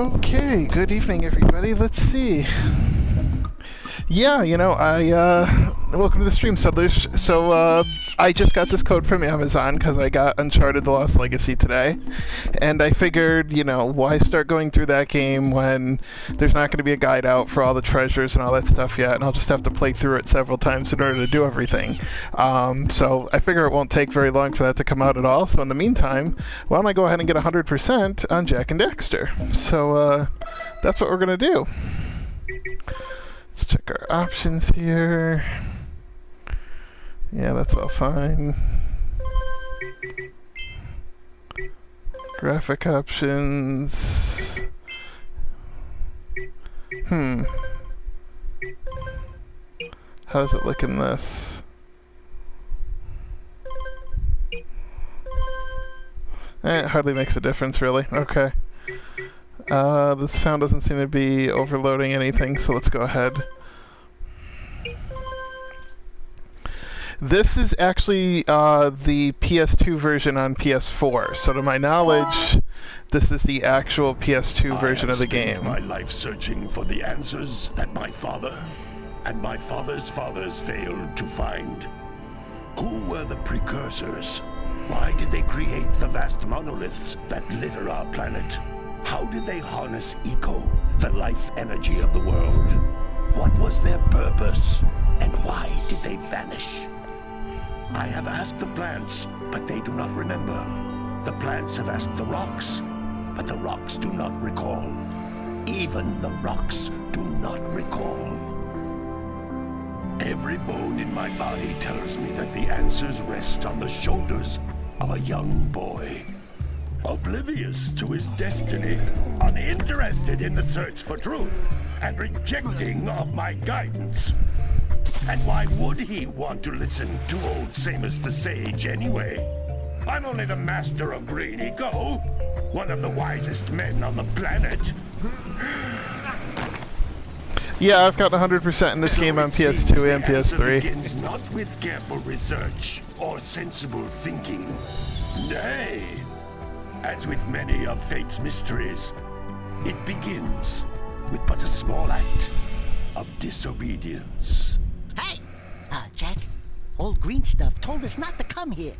Okay, good evening, everybody. Let's see. Yeah, welcome to the stream, settlers. So, I just got this code from Amazon because I got Uncharted: The Lost Legacy today, and I figured, why start going through that game when there's not going to be a guide out for all the treasures and all that stuff yet, and I'll just have to play through it several times in order to do everything. So I figure it won't take very long for that to come out at all. So in the meantime, why don't I go ahead and get 100% on Jak and Daxter? So that's what we're going to do. Let's check our options here. Yeah, that's all fine. Graphic options. How does it look in this? It hardly makes a difference, really. Okay. The sound doesn't seem to be overloading anything, so let's go ahead. This is actually the PS2 version on PS4, so to my knowledge, this is the actual PS2 version of the game. I have spent my life searching for the answers that my father and my father's fathers failed to find. Who were the precursors? Why did they create the vast monoliths that litter our planet? How did they harness eco, the life energy of the world? What was their purpose, and why did they vanish? I have asked the plants, but they do not remember. The plants have asked the rocks, but the rocks do not recall. Even the rocks do not recall. Every bone in my body tells me that the answers rest on the shoulders of a young boy. Oblivious to his destiny, uninterested in the search for truth, and rejecting of my guidance. And why would he want to listen to old Samus the Sage anyway? I'm only the master of green eco, one of the wisest men on the planet. Yeah, I've got 100% in this game on PS2 and PS3. It begins not with careful research or sensible thinking. Nay. As with many of fate's mysteries, it begins with but a small act of disobedience. Hey! Jak, old green stuff told us not to come here.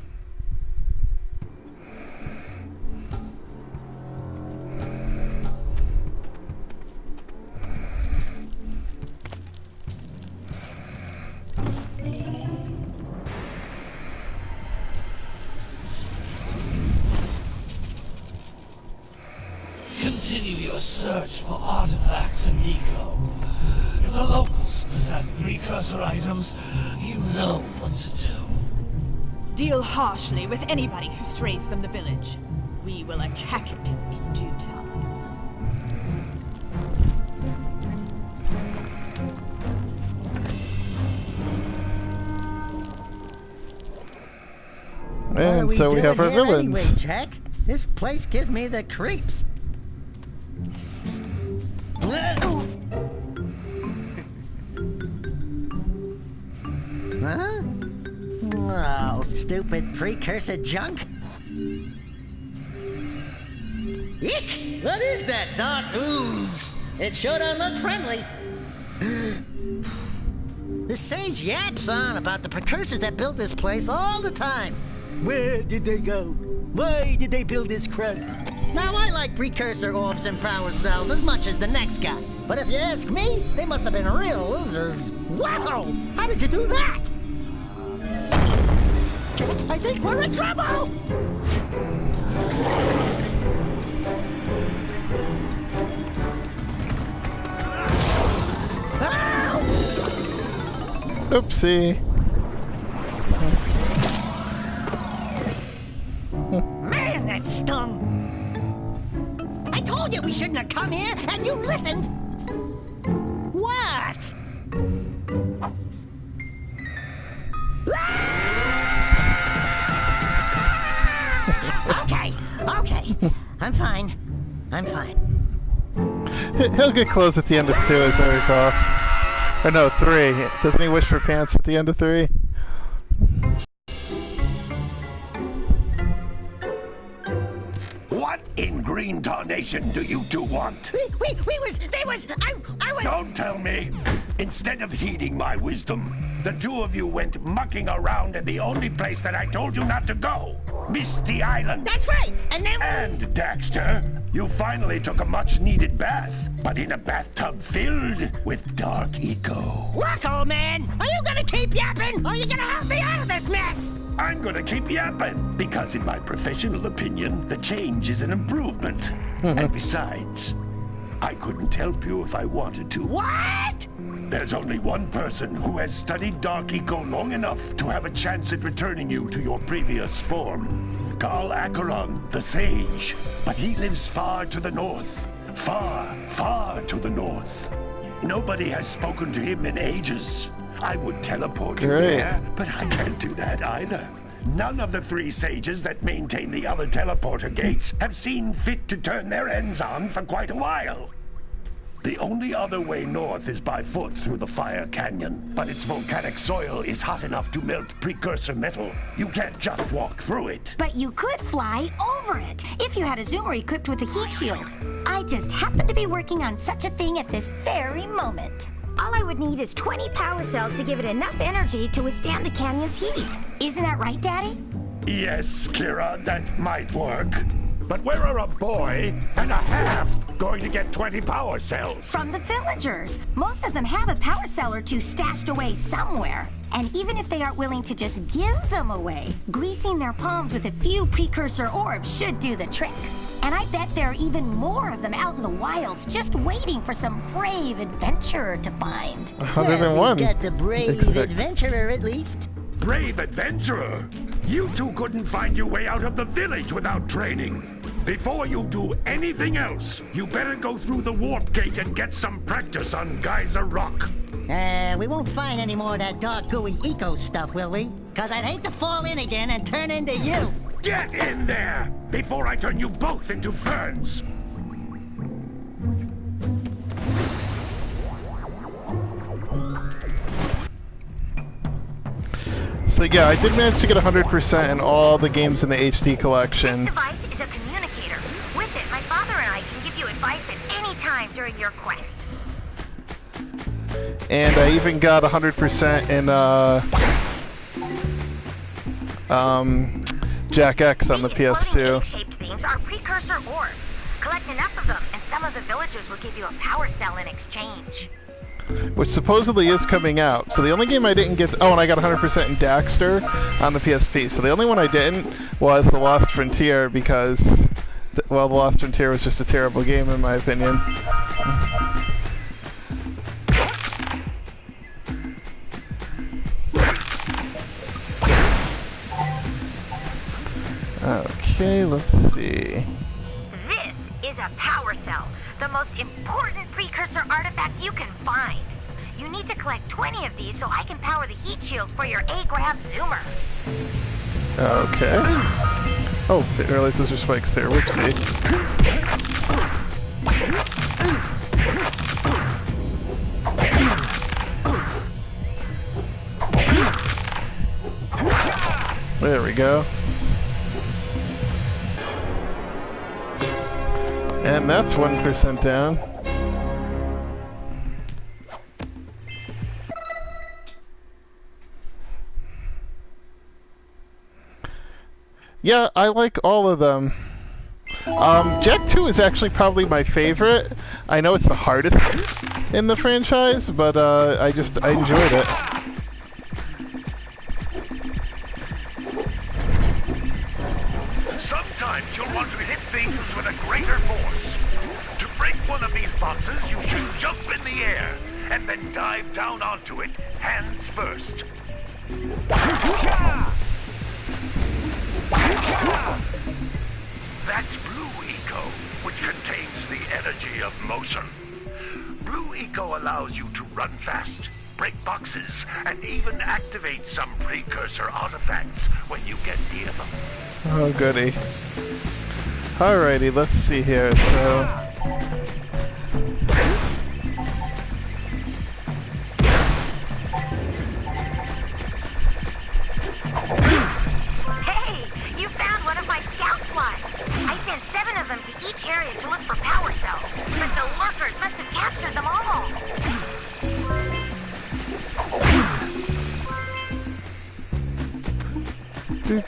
Continue your search for artifacts and eco. If the locals possess precursor items, you know what to do. Deal harshly with anybody who strays from the village. We will attack it in due time. And so we have our villains. Anyway, Jak? This place gives me the creeps. Huh? Oh, stupid precursor junk. Eek! What is that dark ooze? It sure don't look friendly. The sage yaps on about the precursors that built this place all the time. Where did they go? Why did they build this crap? Now, I like precursor orbs and power cells as much as the next guy. But if you ask me, they must have been real losers. Wow! How did you do that? I think we're in trouble! Ow! Oopsie. Man, that stung! I told you we shouldn't have come here, and you listened! What? Okay. I'm fine. He'll get close at the end of 2, as I recall. Or no, 3. Doesn't he wish for pants at the end of 3? What in green tarnation do you two want? They was, I was... Don't tell me. Instead of heeding my wisdom, the two of you went mucking around in the only place that I told you not to go. Misty Island. That's right, and then... And, Daxter, you finally took a much-needed bath, but in a bathtub filled with dark eco. Look, old man, are you gonna keep yapping, or are you gonna help me out of this mess? I'm gonna keep yapping, because in my professional opinion, the change is an improvement. And besides, I couldn't help you if I wanted to. What? There's only one person who has studied Dark Eco long enough to have a chance at returning you to your previous form. Carl Acheron, the Sage. But he lives far to the north. Far, far to the north. Nobody has spoken to him in ages. I would teleport you there, but I can't do that either. None of the 3 sages that maintain the other teleporter gates have seen fit to turn their ends on for quite a while. The only other way north is by foot through the Fire Canyon, but its volcanic soil is hot enough to melt precursor metal. You can't just walk through it. But you could fly over it, if you had a zoomer equipped with a heat shield. I just happen to be working on such a thing at this very moment. All I would need is 20 power cells to give it enough energy to withstand the canyon's heat. Isn't that right, Daddy? Yes, Kira, that might work. But where are a boy and a half going to get 20 power cells? From the villagers. Most of them have a power cell or 2 stashed away somewhere. And even if they aren't willing to just give them away, greasing their palms with a few precursor orbs should do the trick. And I bet there are even more of them out in the wilds, just waiting for some brave adventurer to find. 101. Well, we got the brave adventurer, at least. Brave adventurer? You two couldn't find your way out of the village without training. Before you do anything else, you better go through the warp gate and get some practice on Geyser Rock. We won't find any more of that dark gooey eco stuff, will we? Cause I'd hate to fall in again and turn into you. Get in there before I turn you both into ferns. So yeah, I did manage to get 100% in all the games in the HD collection. This device is a communicator. With it, my father and I can give you advice at any time during your quest. And I even got 100% in Jak X on the PS2. Egg-shaped things are precursor orbs. Collect enough of them, and some of the villagers will give you a power cell in exchange. Which supposedly is coming out. So the only game I didn't get... Oh, and I got 100% in Daxter on the PSP. So the only one I didn't was The Lost Frontier because... Well, The Lost Frontier was just a terrible game in my opinion. Okay, let's see. This is a power cell, the most important precursor artifact you can find. You need to collect 20 of these so I can power the heat shield for your A-Grav zoomer. Okay. Oh, didn't realize those are spikes there. Whoopsie. There we go. And that's 1% down. Yeah, I like all of them. Jak 2 is actually probably my favorite. I know it's the hardest in the franchise, but I enjoyed it. Sometimes you'll want to hit things with a greater force. To break one of these boxes, you should jump in the air and then dive down onto it, hands first. That's Blue Eco, which contains the energy of motion. Blue Eco allows you to run fast, break boxes, and even activate some precursor artifacts when you get near them. Oh, goody. Alrighty, let's see here. So... Hey, you found one of my scout flies. I sent 7 of them to The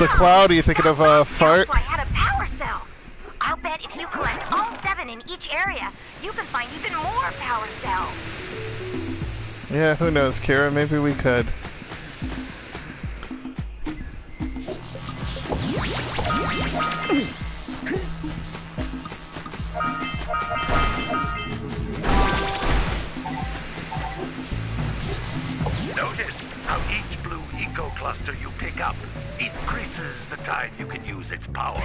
cloud, are you thinking of a fart? I had a power cell. I'll bet if you collect all 7 in each area, you can find even more power cells. Yeah, who knows, Kira? Maybe we could. Notice how each blue eco cluster you pick up increases the time you can use its power.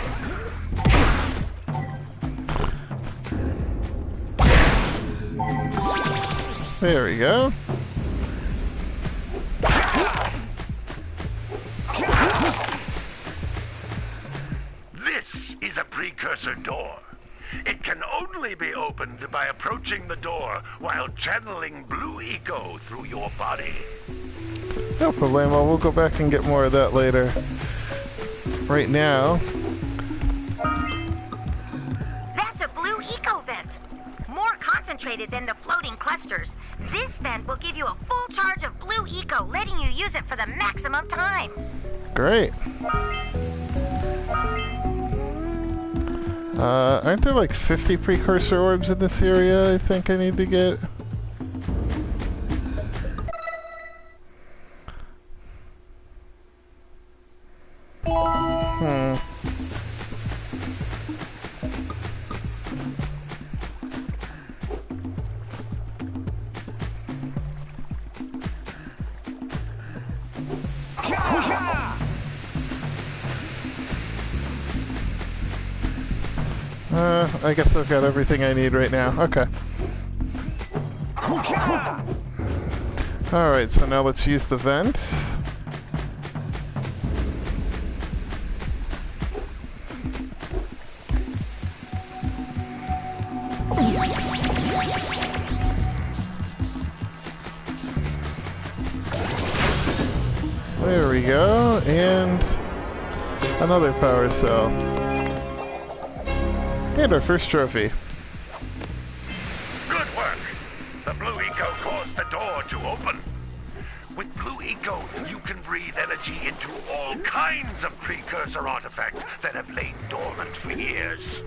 There we go. This is a precursor door. It can only be opened by approaching the door while channeling blue eco through your body. No problemo, we'll go back and get more of that later. Right now... That's a blue eco vent. More concentrated than the floating clusters. This vent will give you a full charge of blue eco, letting you use it for the maximum time. Great. Aren't there like 50 precursor orbs in this area I think I need to get? I guess I've got everything I need right now. Okay. Alright, so now let's use the vent. There we go, and another power cell. And our first trophy. Good work! The blue eco caused the door to open. With blue eco, you can breathe energy into all kinds of precursor artifacts that have lain dormant for years.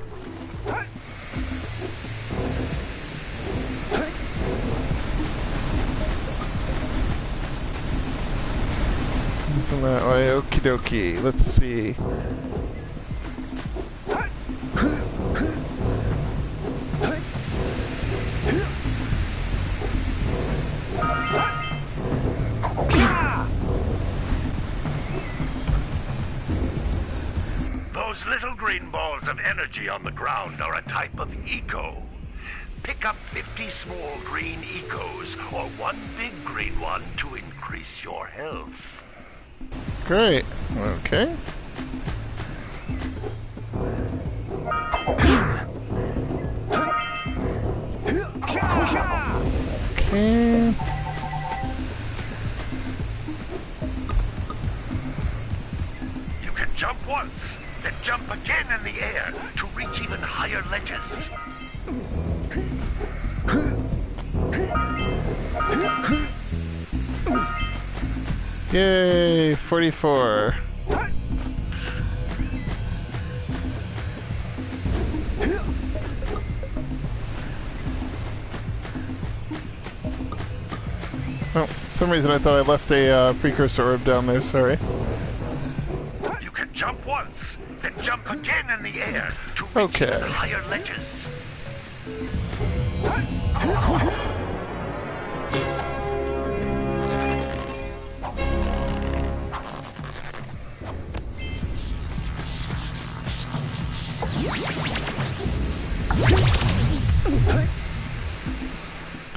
From that way, okie dokie. Let's see. Those little green balls of energy on the ground are a type of eco. Pick up 50 small green ecos or one big green one to increase your health. Great. Okay. Okay. You can jump once, then jump again in the air to reach even higher ledges. Yay, 44. Oh, for some reason I thought I left a precursor orb down there, sorry. You can jump once, then jump again in the air to reach Okay. even higher ledges.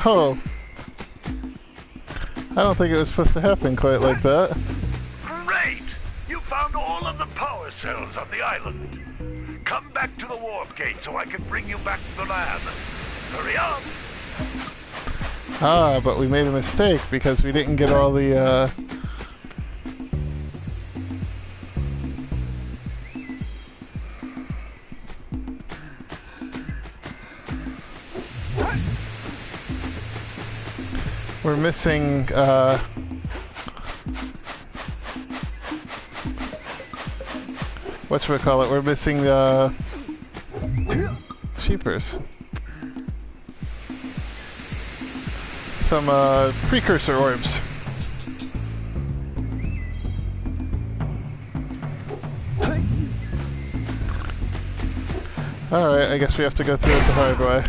Oh. I don't think it was supposed to happen quite like that. Great! You found all of the power cells on the island. Come back to the warp gate so I can bring you back to the lab. Hurry up! Ah, but we made a mistake because we didn't get all the, We're missing, whatchamacallit, we're missing, sheepers. Some, precursor orbs. Alright, I guess we have to go through it the hard way.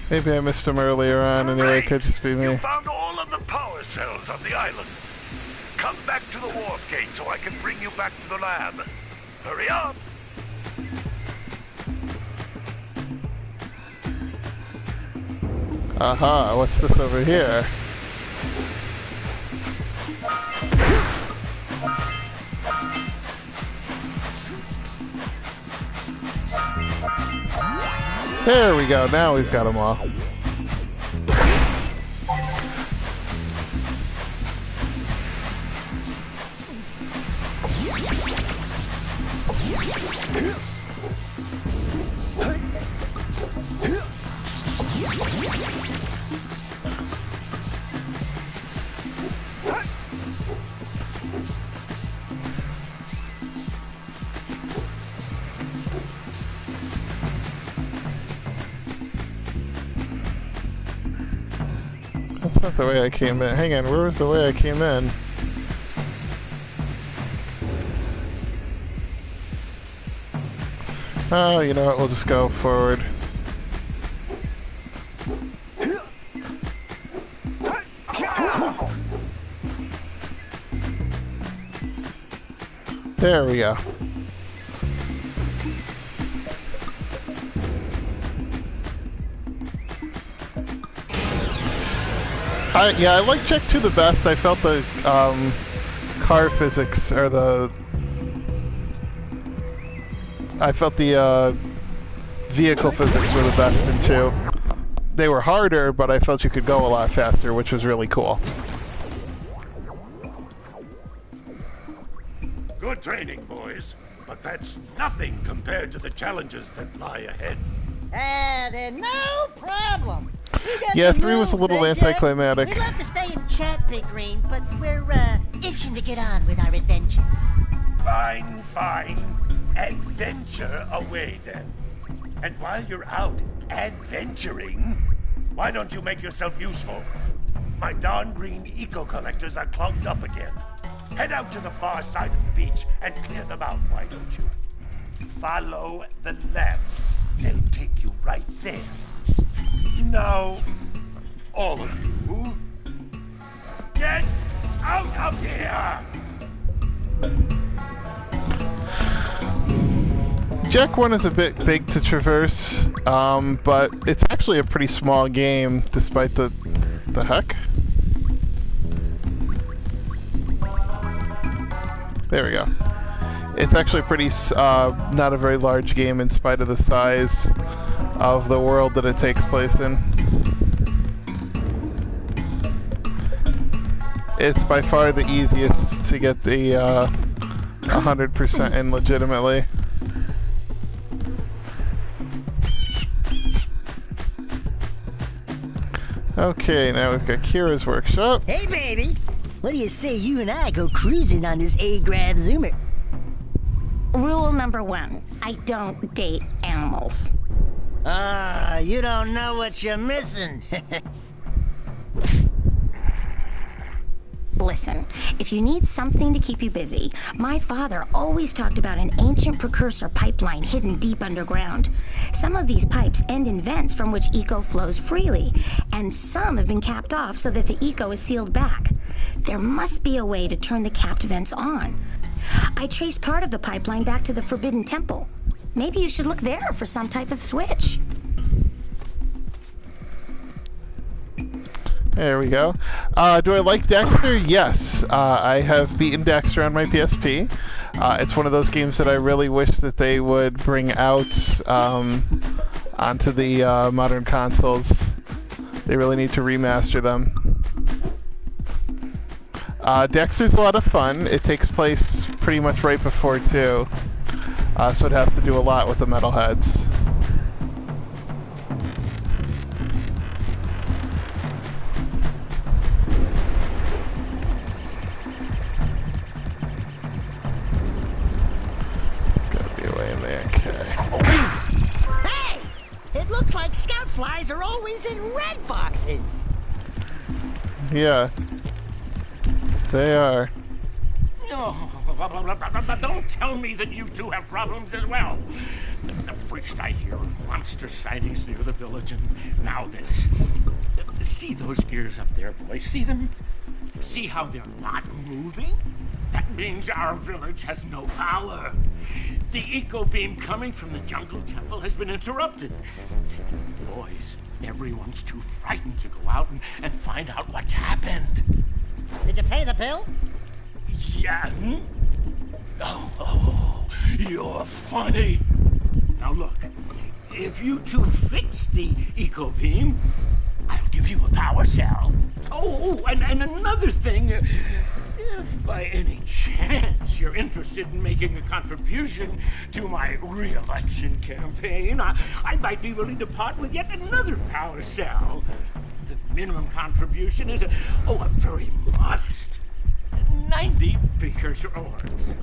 Maybe I missed him earlier on, anyway, it could just be me. You found all of the power cells on the island. Come back to the warp gate so I can bring you back to the lab. Hurry up! Aha, what's this over here? There we go, now we've got them all. That's not the way I came in. Hang on, where was the way I came in? Oh, you know what, we'll just go forward. There we go. Yeah, I like Check 2 the best. I felt the car physics, or I felt the vehicle physics were the best in 2. They were harder, but I felt you could go a lot faster, which was really cool. Good training, boys. But that's nothing compared to the challenges that lie ahead. Then no problem. Yeah, 3 was a little anticlimactic. We'd love to stay and chat, Big Green, but we're itching to get on with our adventures. Fine, fine. Adventure away then. And while you're out adventuring, why don't you make yourself useful? My darn green eco-collectors are clogged up again. Head out to the far side of the beach and clear them out, why don't you? Follow the lamps. They'll take you right there. Now, all of you, get out of here! Jak 1 is a bit big to traverse, but it's actually a pretty small game, despite the heck? There we go. It's actually pretty, not a very large game in spite of the size of the world that it takes place in. It's by far the easiest to get the 100% in legitimately. Okay, now we've got Kira's workshop. Hey, baby! What do you say you and I go cruising on this A-Grav Zoomer? Rule number 1, I don't date animals. You don't know what you're missing. Listen, if you need something to keep you busy, my father always talked about an ancient precursor pipeline hidden deep underground. Some of these pipes end in vents from which eco flows freely, and some have been capped off so that the eco is sealed back. There must be a way to turn the capped vents on. I traced part of the pipeline back to the Forbidden Temple. Maybe you should look there for some type of switch. There we go. Do I like Daxter? Yes. I have beaten Daxter on my PSP. It's one of those games that I really wish that they would bring out onto the modern consoles. They really need to remaster them. Daxter's a lot of fun. It takes place pretty much right before 2. So it has to do a lot with the metalheads. He's in red boxes. Yeah. They are. Don't tell me that you two have problems as well. First I hear of monster sightings near the village, and now this. See those gears up there, boys? See them? See how they're not moving? That means our village has no power. The eco beam coming from the jungle temple has been interrupted. Boys, everyone's too frightened to go out and find out what's happened. Did you pay the bill? Yeah. Oh, you're funny. Now look, if you two fix the eco beam, I'll give you a power cell. Oh, and another thing, if by any chance you're interested in making a contribution to my re-election campaign, I might be willing to part with yet another power cell. The minimum contribution is a very modest 90 precursor orbs.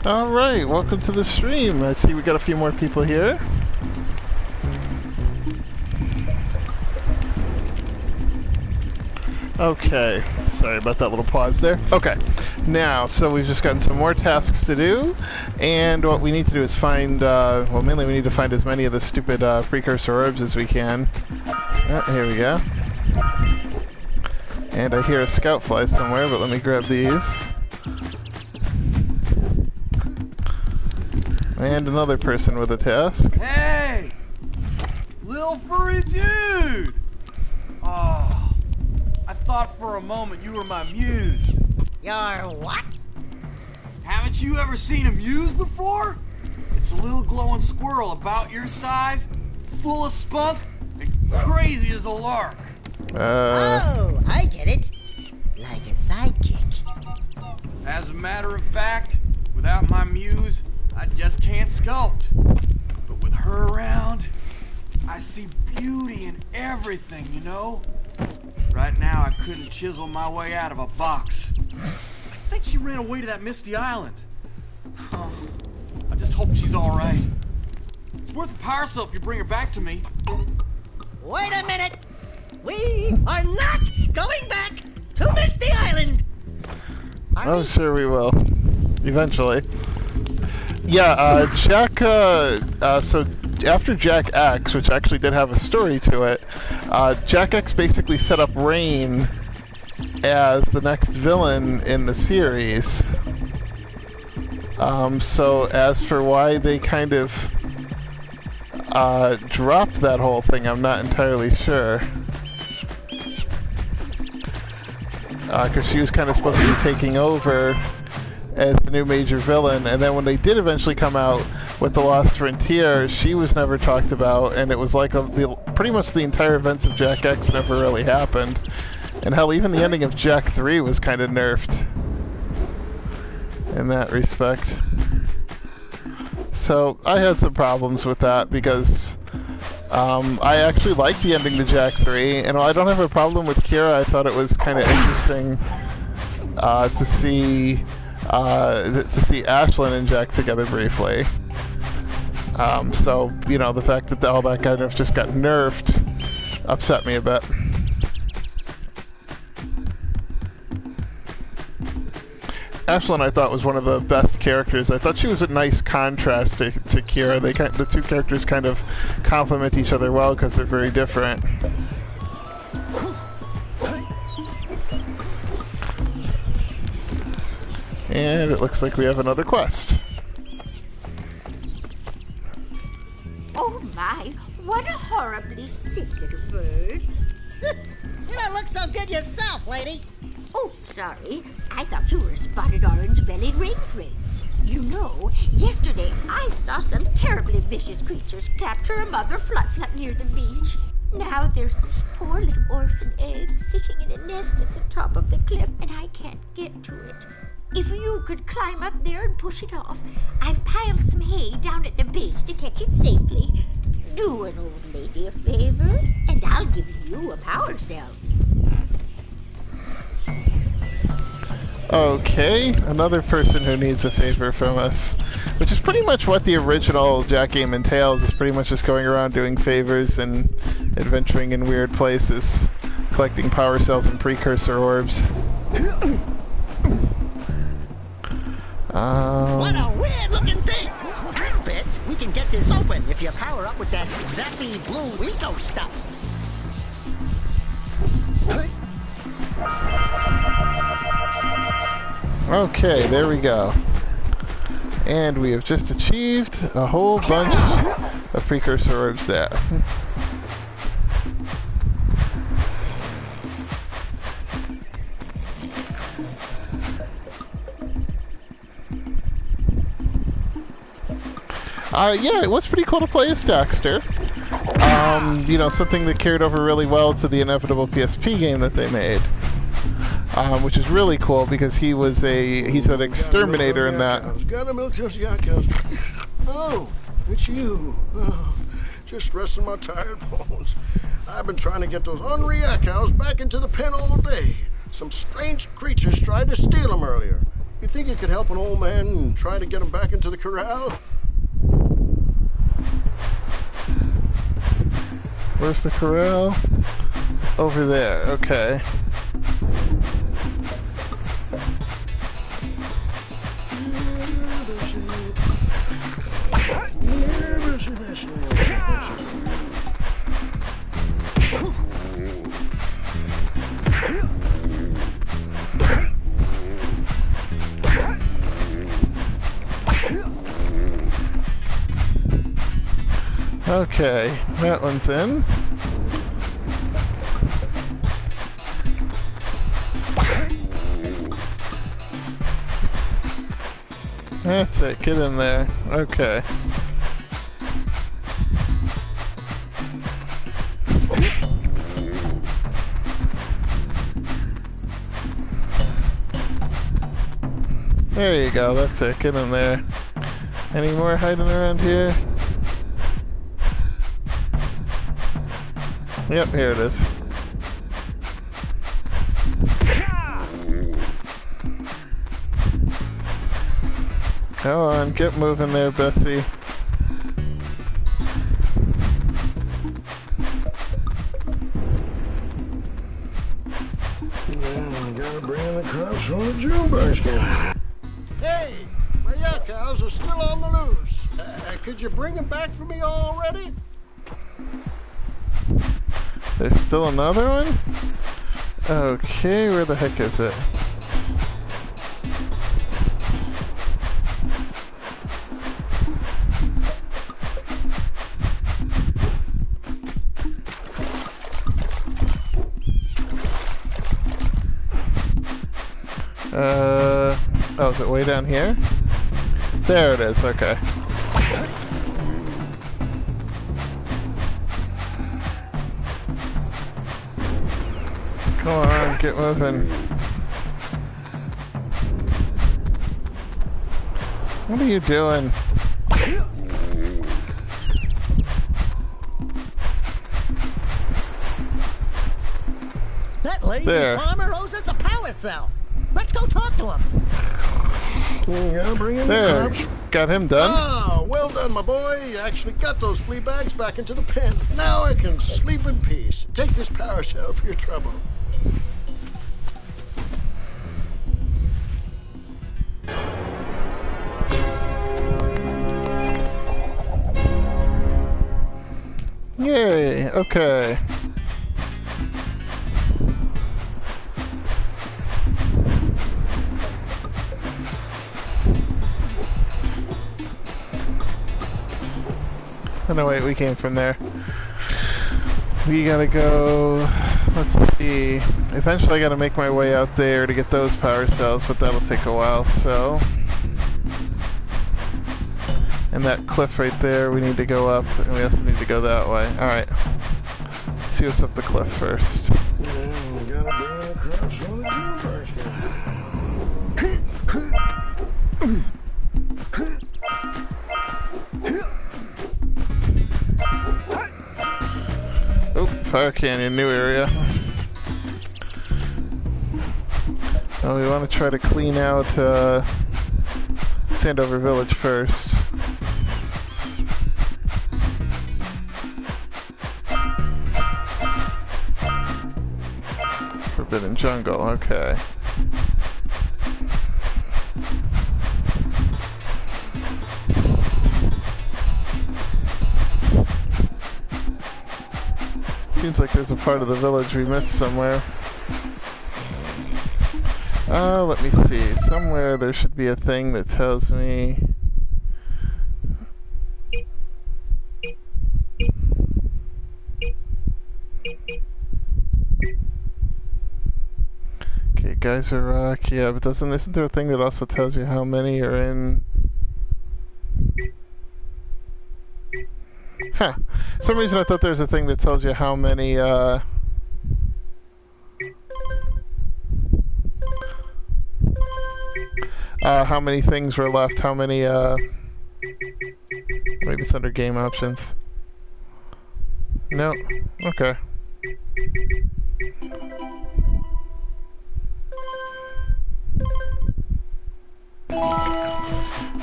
All right, welcome to the stream. I see we got a few more people here. Okay, sorry about that little pause there. Okay, now, so we've just gotten some more tasks to do, and what we need to do is find, well, mainly we need to find as many of the stupid precursor orbs as we can. Here we go. And I hear a scout fly somewhere, but let me grab these. And another person with a task. Hey! Little furry dude! Oh, I thought for a moment you were my muse. Your what? Haven't you ever seen a muse before? It's a little glowing squirrel about your size, full of spunk, and crazy as a lark. Oh, I get it. Like a sidekick. As a matter of fact, without my muse, I just can't sculpt. But with her around, I see beauty in everything, you know? Right now, I couldn't chisel my way out of a box. I think she ran away to that misty island. Oh, I just hope she's all right. It's worth a power cell if you bring her back to me. Wait a minute. We are not going back to Misty Island. Are we? Sure we will. Eventually. Yeah, Jak, so after Jak X, which actually did have a story to it, Jak X basically set up Rain as the next villain in the series. So as for why they kind of dropped that whole thing, I'm not entirely sure. Because she was kind of supposed to be taking over as the new major villain, and then when they did eventually come out with The Lost Frontier, she was never talked about, and it was like pretty much the entire events of Jak X never really happened. And hell, even the ending of Jak 3 was kind of nerfed in that respect. So I had some problems with that because I actually liked the ending to Jak 3, and while I don't have a problem with Kira, I thought it was kind of interesting to see Ashlyn and Jak together briefly. So, you know, the fact that all that kind of just got nerfed upset me a bit. Ashlyn, I thought, was one of the best characters. I thought she was a nice contrast to Kira. The two characters kind of complement each other well because they're very different. And it looks like we have another quest. Oh my, what a horribly sick little bird. You don't look so good yourself, lady. Oh, sorry. I thought you were a spotted orange-bellied rainframe. You know, yesterday I saw some terribly vicious creatures capture a mother flut-flut near the beach. Now there's this poor little orphan egg sitting in a nest at the top of the cliff, and I can't get to it. If you could climb up there and push it off, I've piled some hay down at the base to catch it safely. Do an old lady a favor, and I'll give you a power cell. Okay, another person who needs a favor from us. Which is pretty much what the original Jak game entails, is pretty much just going around doing favors and adventuring in weird places, collecting power cells and precursor orbs. What a weird-looking thing! I bet we can get this open if you power up with that zappy blue eco stuff. Okay, there we go. And we have just achieved a whole bunch of precursor orbs there. Yeah, it was pretty cool to play as Daxter. You know, something that carried over really well to the inevitable PSP game that they made. Which is really cool because he's an exterminator in that. Gotta milk those yak cows. Oh, it's you. Oh, just resting my tired bones. I've been trying to get those ornery yak cows back into the pen all day. Some strange creatures tried to steal them earlier. You think you could help an old man and try to get them back into the corral? Where's the corral? Over there, okay. Okay, that one's in. That's it, get in there. Okay. There you go, that's it, get in there. Any more hiding around here? Yep, here it is. Come on, get moving there, Bessie. Yeah, gotta bring in the crops from the Junebug skin. Hey, my yak cows are still on the loose. Could you bring them back for me already? There's still another one? Okay, where the heck is it? Oh, is it way down here? There it is, okay. Come on, get moving. What are you doing? That lazy farmer owes us a power cell. Let's go talk to him. You gotta bring in the There, crops. got him done. Ah, well done, my boy. You actually got those flea bags back into the pen. Now I can sleep in peace. Take this power cell for your trouble. Yay, okay. Oh no, wait, we came from there. We gotta go... Let's see... Eventually I gotta make my way out there to get those power cells, but that'll take a while, so... And that cliff right there, we need to go up, and we also need to go that way. Alright. Let's see what's up the cliff first. Yeah, we gotta bring in the crops from the Junebug skin. Oh, Fire Canyon, new area. Oh, we want to try to clean out Sandover Village first. Forbidden Jungle, okay. Seems like there's a part of the village we missed somewhere. Let me see. Somewhere there should be a thing that tells me... Okay, Geyser Rock. Yeah, but isn't there a thing that also tells you how many are in... Huh. For some reason I thought there was a thing that tells you how many, how many things were left, how many, maybe it's under game options. No. Okay.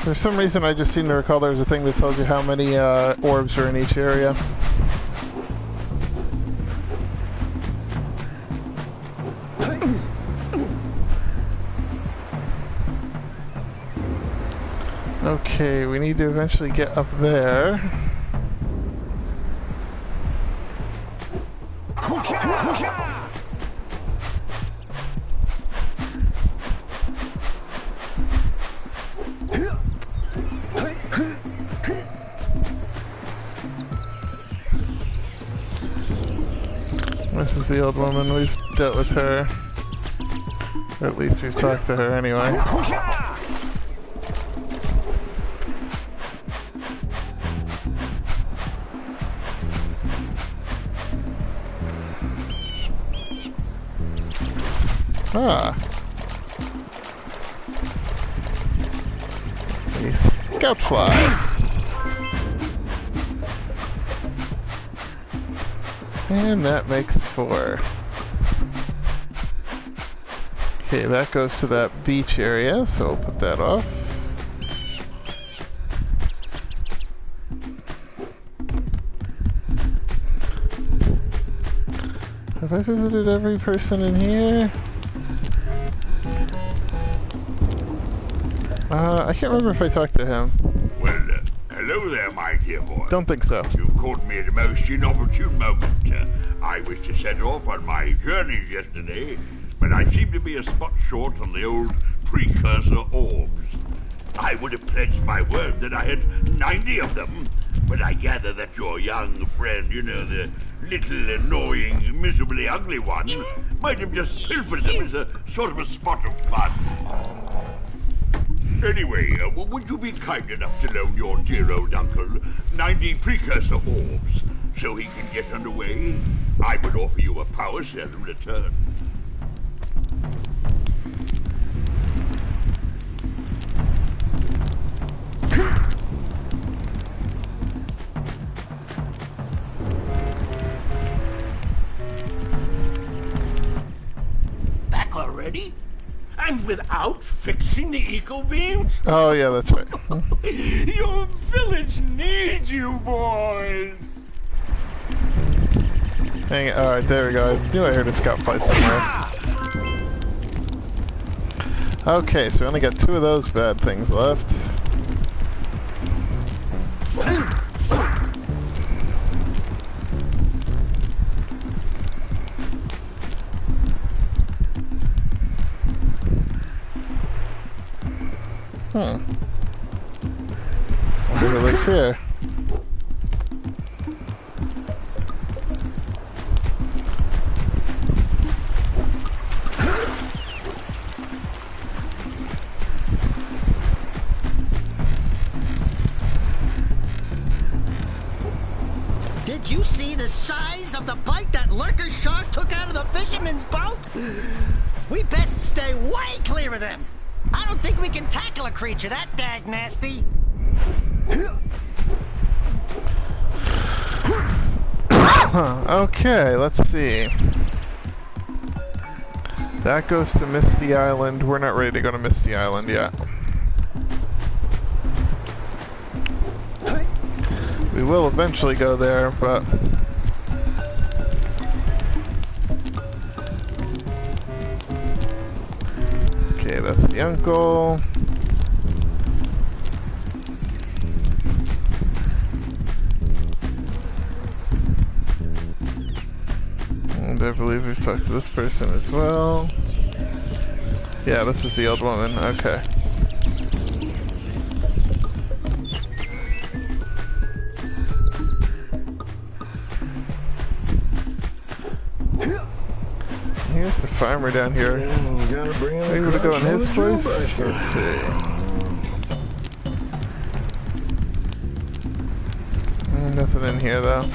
For some reason I just seem to recall there's a thing that tells you how many orbs are in each area. Okay, we need to eventually get up there. This is the old woman, we've dealt with her. Or at least we've talked to her anyway. Ah. A scout fly. And that makes 4. Okay, that goes to that beach area, so we'll put that off. Have I visited every person in here? I can't remember if I talked to him. Well, hello there, my dear boy. Don't think so. You've caught me at a most inopportune moment. I was to set off on my journeys yesterday, but I seem to be a spot short on the old precursor orbs. I would have pledged my word that I had 90 of them, but I gather that your young friend, you know, the little annoying, miserably ugly one, might have just pilfered them as a sort of a spot of fun. Anyway, would you be kind enough to loan your dear old uncle 90 precursor orbs so he can get underway? I would offer you a power cell in return. Back already? And without fixing the eco beams? Oh yeah, that's right. Your village needs you, boys. Hang it. Alright, there we go. I knew I heard a scout fly somewhere. Okay, so we only got 2 of those bad things left. Wonder who lives here. Did you see the size of the bite that lurker shark took out of the fisherman's boat? We best stay way clear of them. I don't think we can tackle a creature that dag nasty. Okay, let's see. That goes to Misty Island. We're not ready to go to Misty Island yet. We will eventually go there, but... Okay, that's the uncle. And I believe we've talked to this person as well. Yeah, this is the old woman. Okay. Here's the farmer down here. Are you gonna go in his place? Let's see. Nothing in here though.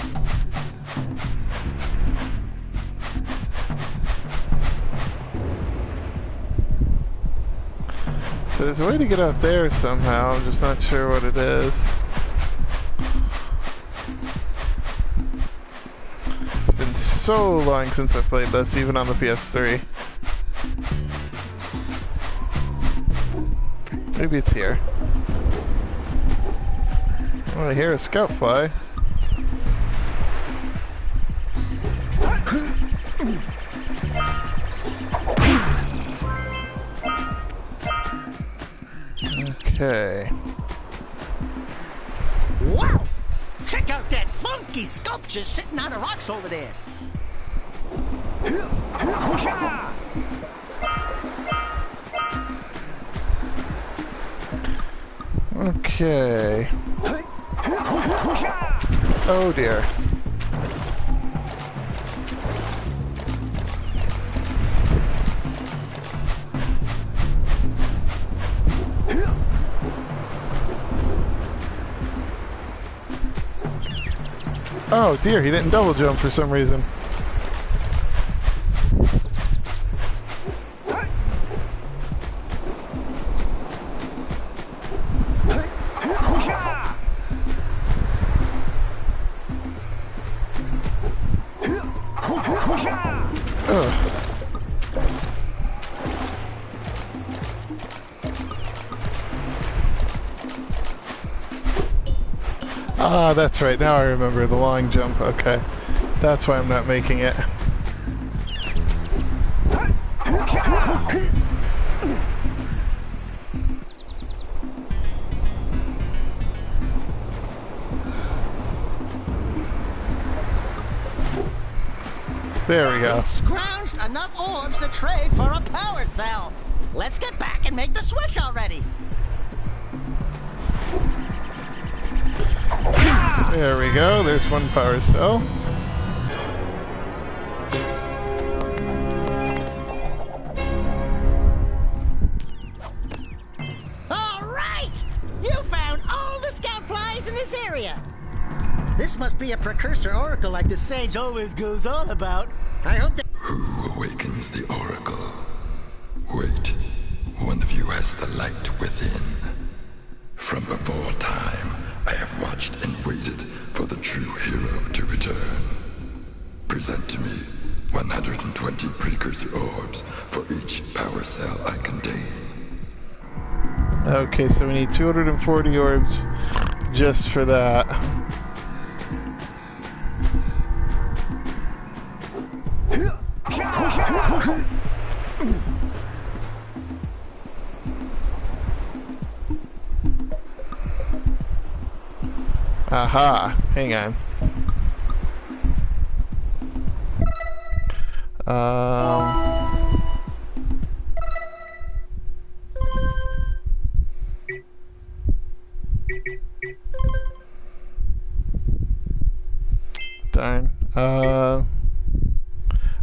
So there's a way to get out there somehow. I'm just not sure what it is. It's been so long since I've played this, even on the PS3. Maybe it's here. Oh, I hear a scout fly. Okay. Wow! Check out that funky sculpture sitting on the rocks over there. Okay. Oh dear. Oh dear, he didn't double jump for some reason. Ah, that's right. Now I remember the long jump. Okay. That's why I'm not making it. There we go. We scrounged enough orbs to trade for a power cell. Let's get back and make the switch already. There we go. There's one power cell. All right! You found all the scout flies in this area. This must be a precursor oracle like the sage always goes on about. I hope that... Who awakens the oracle? Wait, one of you has the light within. From before time, I have watched and waited for the true hero to return. Present to me 120 precursor orbs for each power cell I contain. Okay, so we need 240 orbs just for that. Aha, hang on. Darn.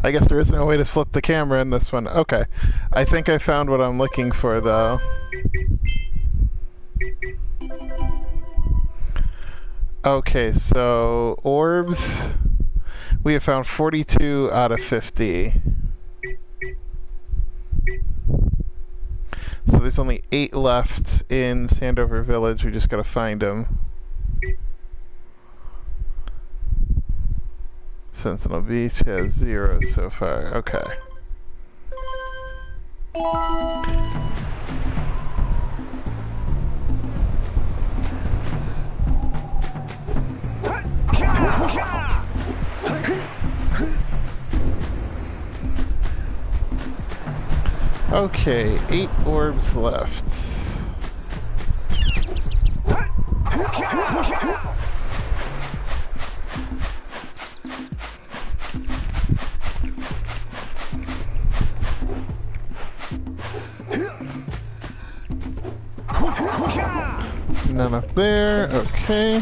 I guess there is no way to flip the camera in this one. Okay. I think I found what I'm looking for, though. Okay, so orbs. We have found 42 out of 50. So there's only 8 left in Sandover Village. We just gotta find them. Sentinel Beach has 0 so far. Okay. Okay, 8 orbs left. None up there, okay.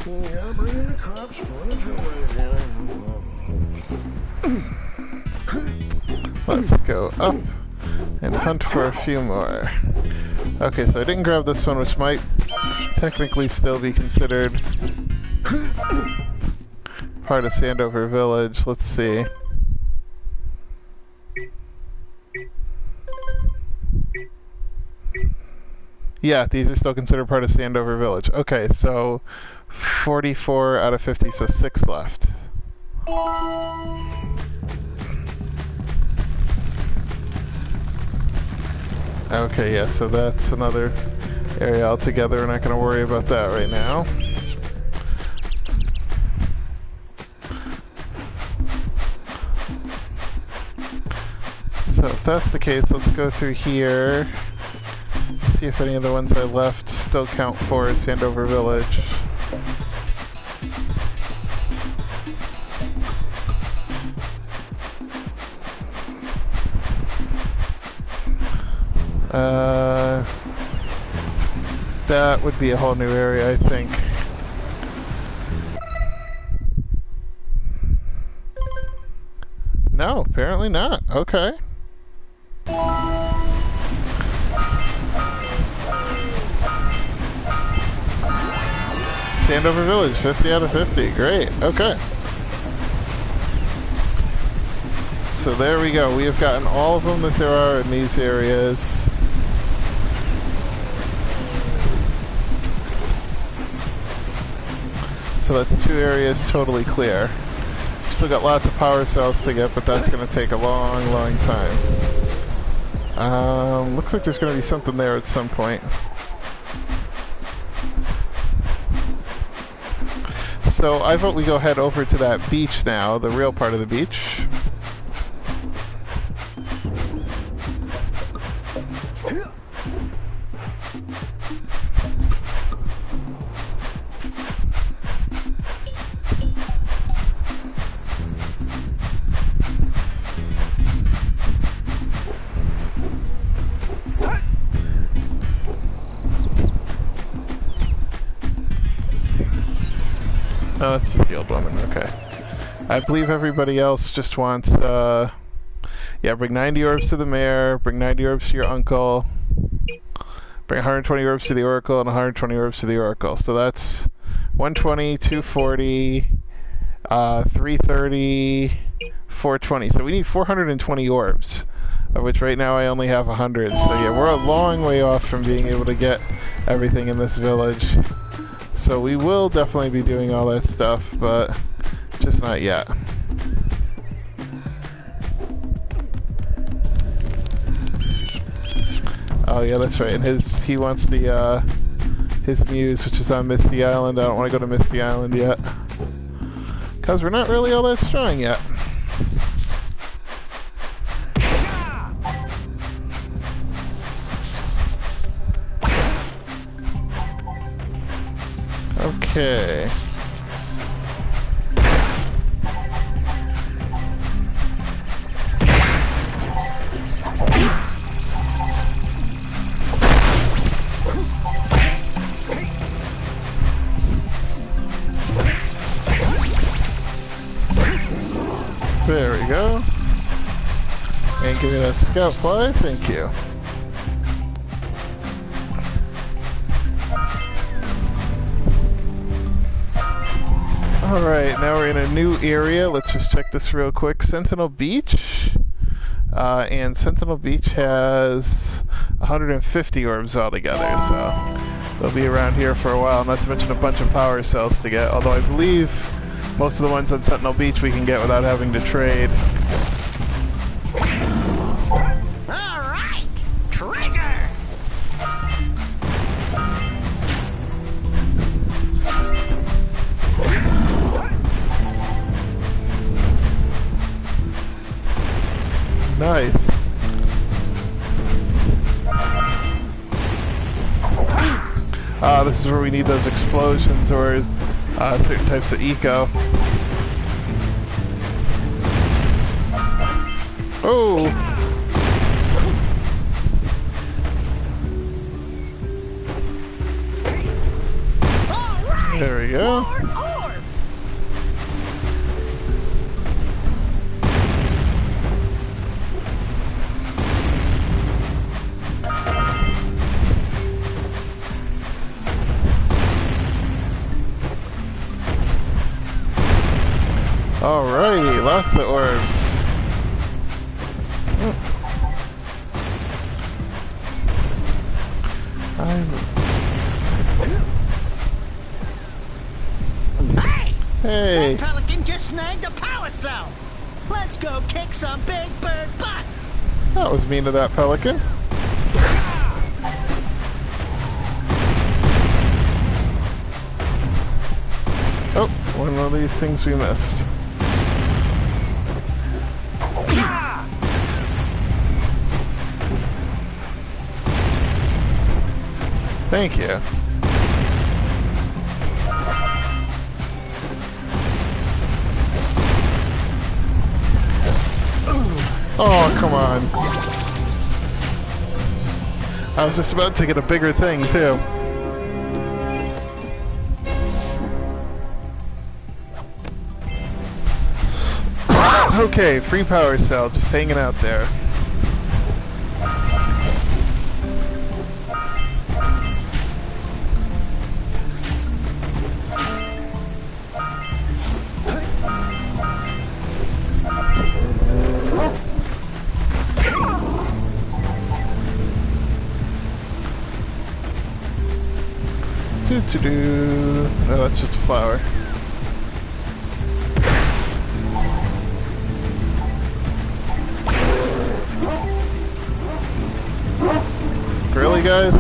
Yeah, bring in the cops for the Let's go up and hunt for a few more. Okay, so I didn't grab this one, which might technically still be considered part of Sandover Village. Let's see. Yeah, these are still considered part of Sandover Village. Okay, so 44 out of 50, so 6 left. Okay, yeah, so that's another area altogether. We're not going to worry about that right now. So if that's the case, let's go through here. See if any of the ones I left still count for Sandover Village. That would be a whole new area, I think. No, apparently not. Okay. Sandover Village, 50 out of 50. Great. Okay. So there we go. We have gotten all of them that there are in these areas. So that's 2 areas totally clear. Still got lots of power cells to get, but that's going to take a long, long time. Looks like there's going to be something there at some point. So I vote we go head over to that beach now, the real part of the beach. Oh, that's the field woman, okay. I believe everybody else just wants, yeah, bring 90 orbs to the mayor, bring 90 orbs to your uncle, bring 120 orbs to the oracle, and 120 orbs to the oracle. So that's 120, 240, 330, 420. So we need 420 orbs, of which right now I only have 100. So yeah, we're a long way off from being able to get everything in this village. So we will definitely be doing all that stuff, but just not yet. Oh yeah, that's right. And he wants the his muse, which is on Misty Island. I don't want to go to Misty Island yet, because we're not really all that strong yet. Okay. There we go. And give me that scout fly, thank you. Alright, now we're in a new area. Let's just check this real quick. Sentinel Beach. And Sentinel Beach has 150 orbs altogether, so they'll be around here for a while, not to mention a bunch of power cells to get, although I believe Most of the ones on Sentinel Beach we can get without having to trade. All right, treasure. Nice. This is where we need those explosions or certain types of eco. Oh! There we go. More orbs. Alrighty, lots of orbs. Hey! That pelican just snagged a power cell. Let's go kick some big bird butt. That was mean of that pelican. Oh, one of these things we missed. Thank you. Oh, come on. I was just about to get a bigger thing, too. Okay, free power cell, just hanging out there. Doo-doo-doo. Oh, that's just a flower. Really, guys?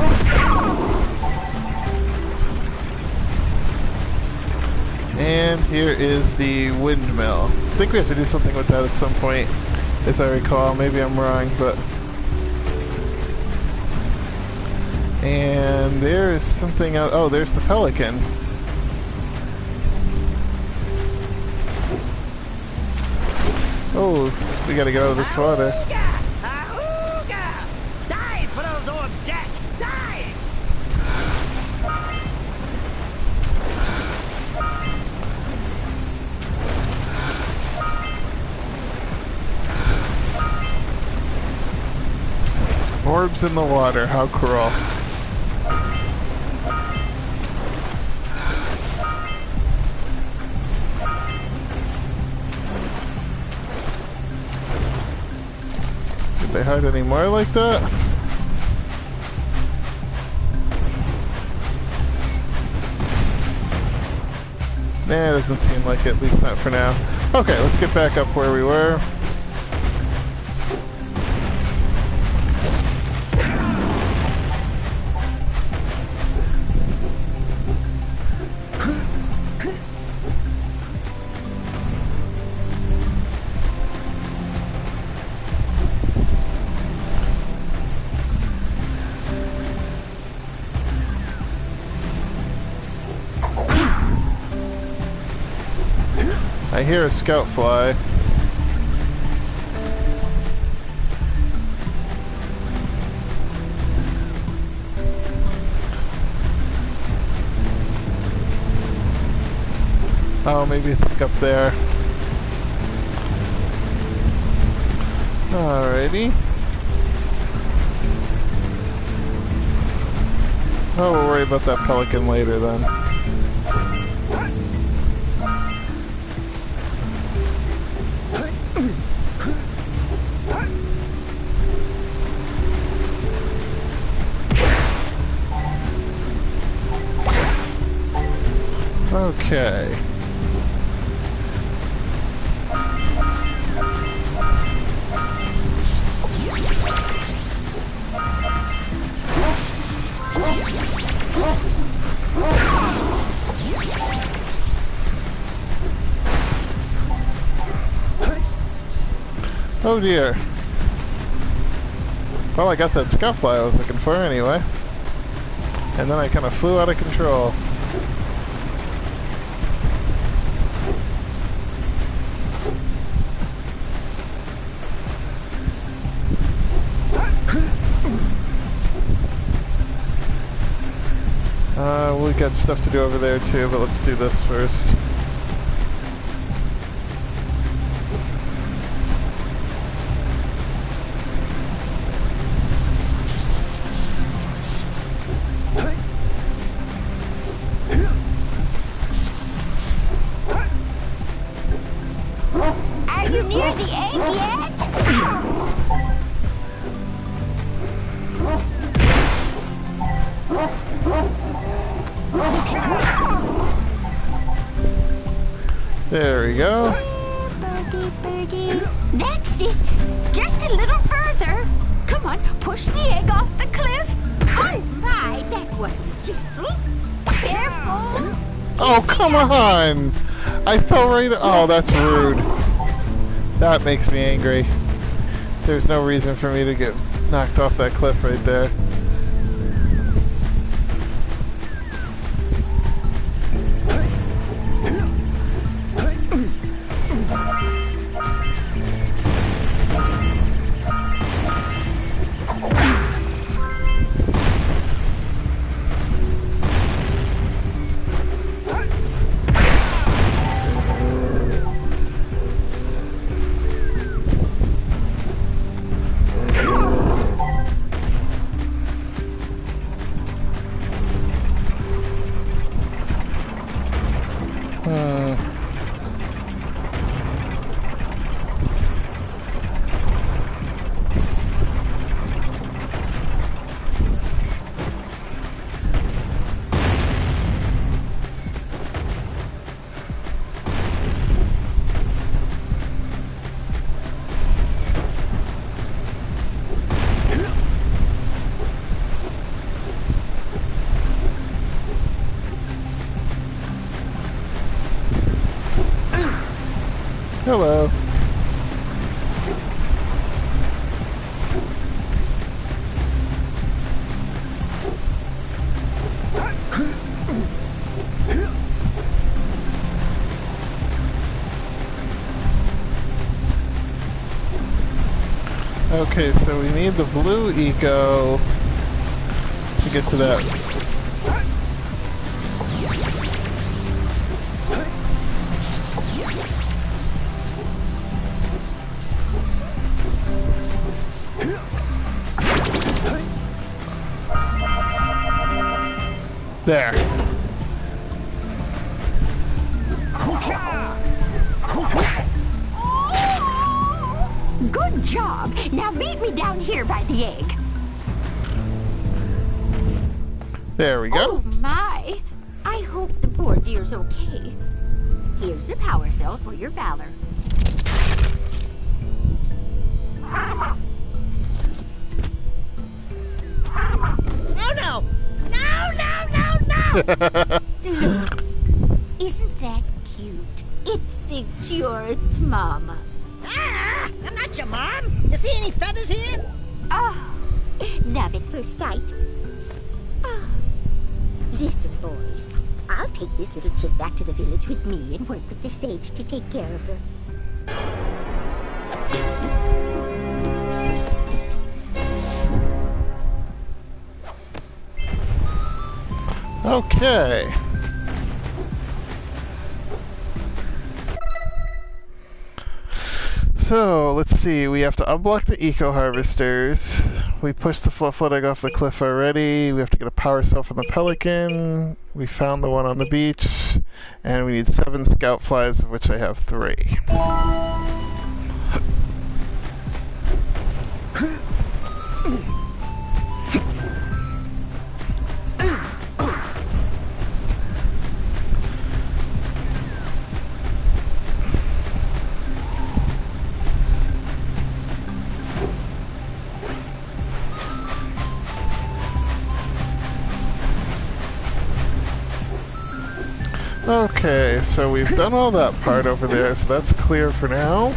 And here is the windmill. I think we have to do something with that at some point, as I recall. Maybe I'm wrong, but... And there is something else. Oh, there's the pelican. Oh, we gotta get out of this water. Ahooga! Dive for those orbs, Jak! Dive! Orbs in the water, how cruel. Did they hide any more like that? Nah, it doesn't seem like it, at least not for now. Okay, let's get back up where we were. I hear a scout fly. Oh, maybe it's like up there. Alrighty. Oh, we'll worry about that pelican later then. Okay. Oh dear. Well, I got that scuffly I was looking for anyway. And then I kind of flew out of control. We got stuff to do over there too, but let's do this first. Are you near the egg yet? There we go. Birdie, birdie. That's it. Just a little further. Come on, push the egg off the cliff. Oh my, that wasn't gentle. Careful. Oh, come on! I fell right... Oh, that's rude. That makes me angry. There's no reason for me to get knocked off that cliff right there. Hello. Okay, so we need the blue eco to get to that. There. Good job. Now meet me down here by the egg. There we go. Oh my. I hope the poor dear's okay. Here's a power cell for your valor. Oh no! No, no, no, no! Look, isn't that cute? It thinks you're its mama. Ah! I'm not your mom! You see any feathers here? Oh, love at first sight. Oh. Listen, boys. I'll take this little chick back to the village with me and work with the sage to take care of her. Okay. So, let's see. We have to unblock the eco harvesters. We pushed the flufflet egg off the cliff already. We have to get a power cell from the pelican. We found the one on the beach. And we need 7 scout flies, of which I have 3. Okay, so we've done all that part over there, so that's clear for now.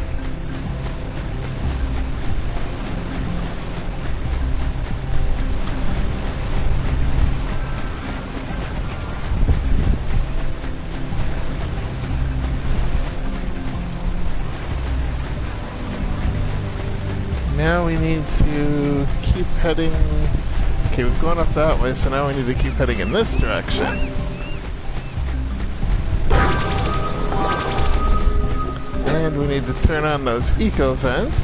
heading... Okay, we've gone up that way, so now we need to keep heading in this direction. And we need to turn on those eco vents.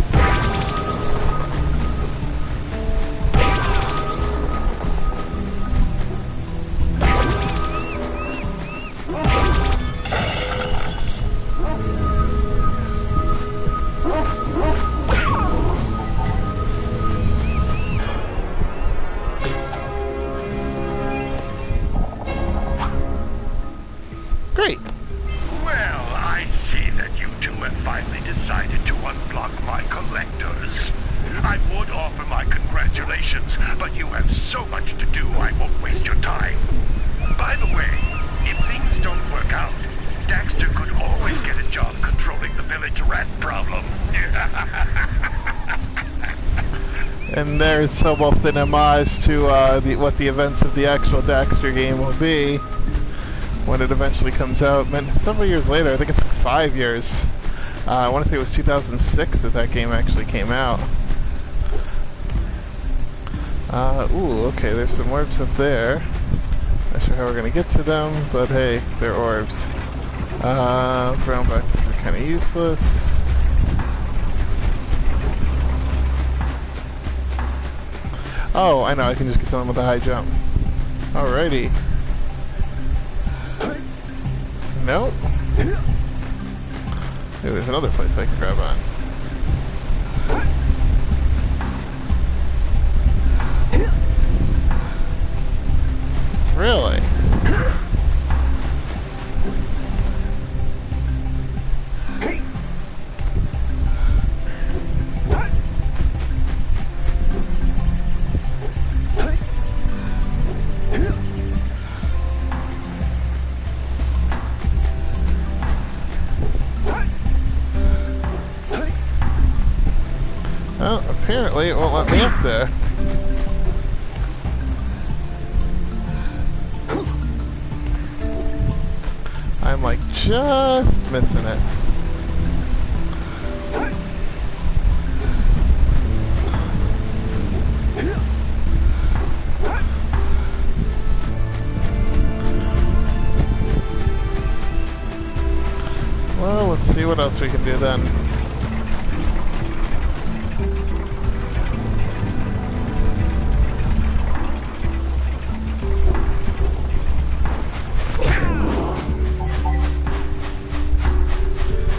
Great. Well, I see that you two have finally decided to unblock my collectors. I would offer my congratulations, but you have so much to do I won't waste your time. By the way, if things don't work out, Daxter could always get a job controlling the village rat problem. And there's almost an homage to what the events of the actual Daxter game will be when it eventually comes out. Several years later, I think it's like 5 years. I want to say it was 2006 that game actually came out. Ooh, okay, there's some orbs up there. Not sure how we're going to get to them, but hey, they're orbs. Brown boxes are kind of useless. Oh, I know, I can just get to them with a high jump. Alrighty. Nope. Ooh, there's another place I can grab on. Really? Well, apparently it won't let me up there. I'm like just missing it. Well, let's see what else we can do then.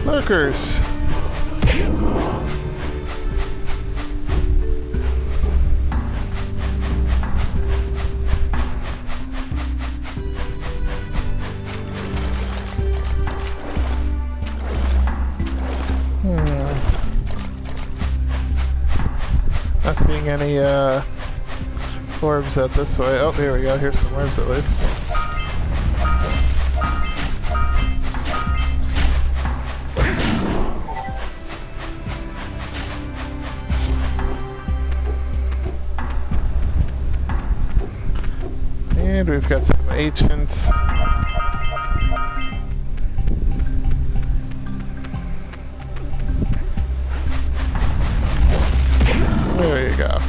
Lurkers. Not seeing any orbs out this way. Oh, here we go. Here's some orbs at least. And we've got some ancients. There you go.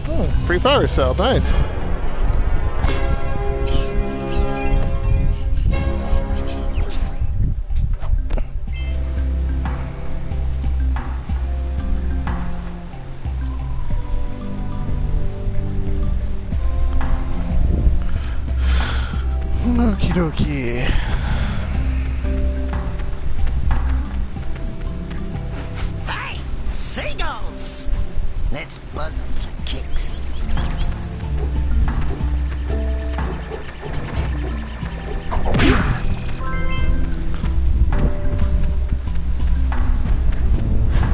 Oh, free power cell, nice. Okie dokie. Hey, seagulls! Let's buzz them for kicks.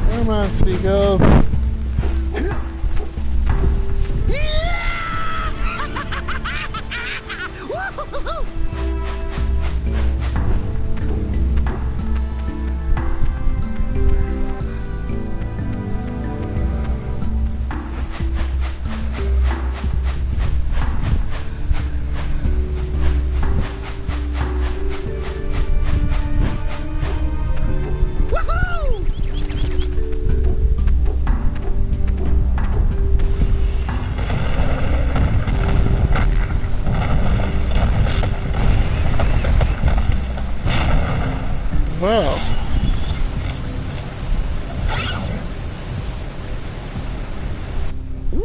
Come on, seagull. Well.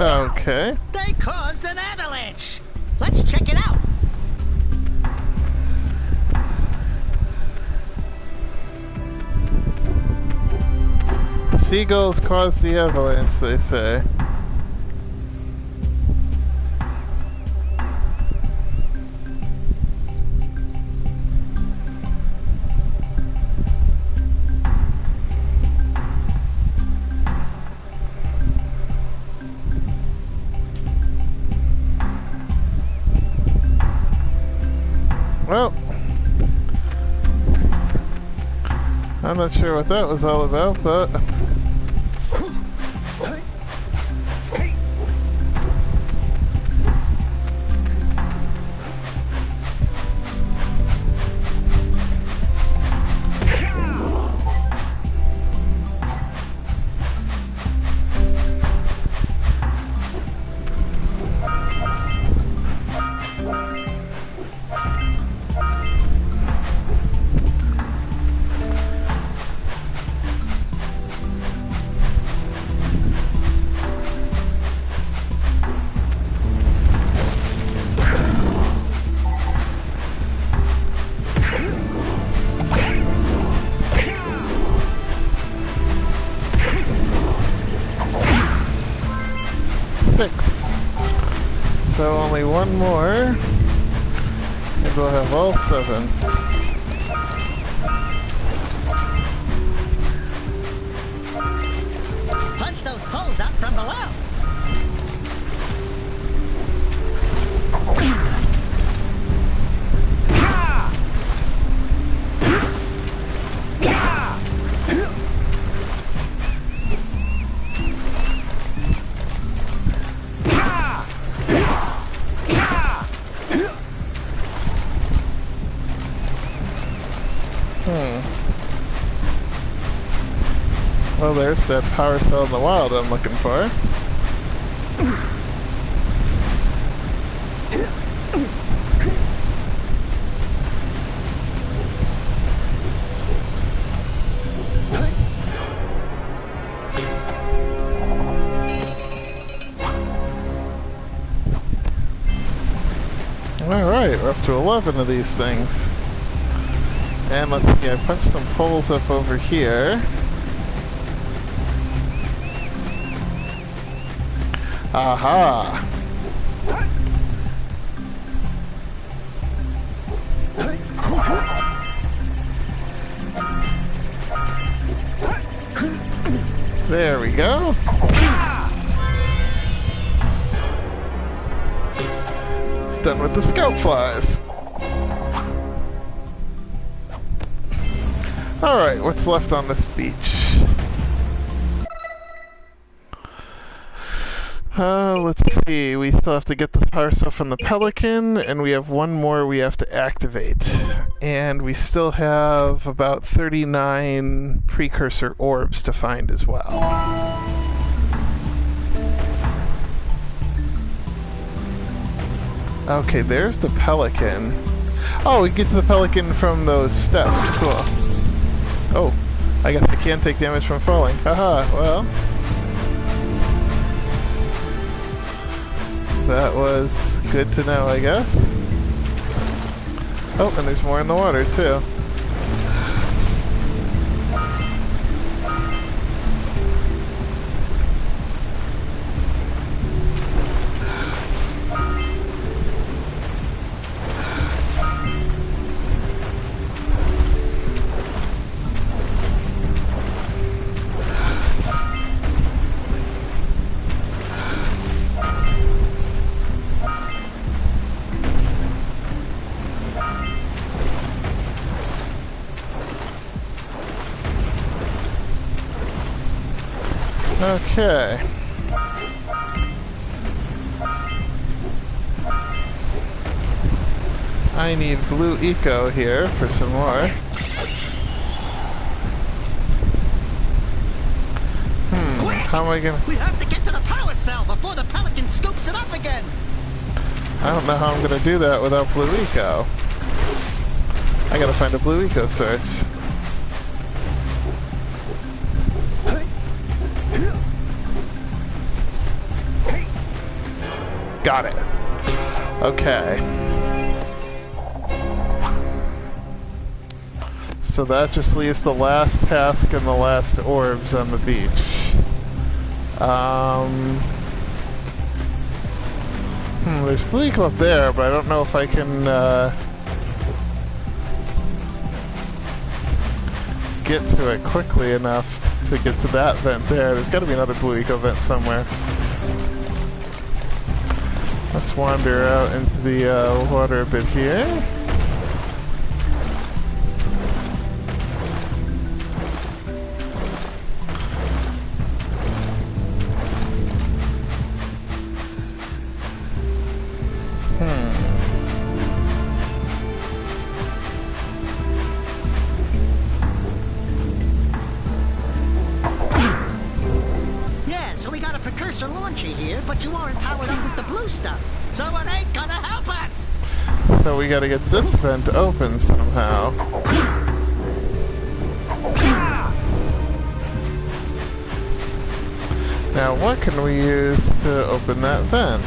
Okay. They caused an avalanche. Let's check it out. Seagulls caused the avalanche, they say. Well, I'm not sure what that was all about, but... So only one more, and we'll have all 7. Punch those poles out from below. Well, there's that power cell in the wild I'm looking for. Alright, we're up to 11 of these things. And let's see, I punched some poles up over here. Aha! There we go. Done with the scout flies. Alright, what's left on this beach? Let's see, we still have to get the power cell from the Pelican, and we have one more we have to activate. And we still have about 39 precursor orbs to find as well. Okay, there's the Pelican. Oh, we can get to the Pelican from those steps. Cool. Oh, I guess I can't take damage from falling. Haha, well. That was good to know, I guess. Oh, and there's more in the water, too. Okay. I need blue eco here for some more. How am I gonna... We have to get to the power cell before the Pelican scoops it up again. I don't know how I'm gonna do that without blue eco. I gotta find a blue eco source. Got it. Okay. So that just leaves the last task and the last orbs on the beach. There's blue eco up there, but I don't know if I can get to it quickly enough to get to that vent there. There's got to be another blue eco vent somewhere. Let's wander out into the water a bit here. Yeah, so we got a precursor launcher here, but you aren't powered up with the blue stuff. So it ain't gonna help us! So we gotta get this vent open somehow. Now what can we use to open that vent?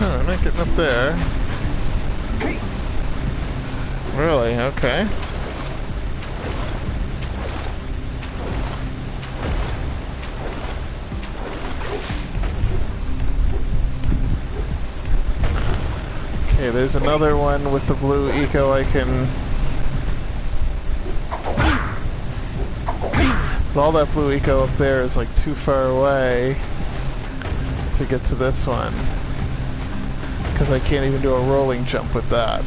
No, I'm not getting up there. Really? Okay. Okay, there's another one with the blue eco I can... But all that blue eco up there is like too far away to get to this one. Because I can't even do a rolling jump with that.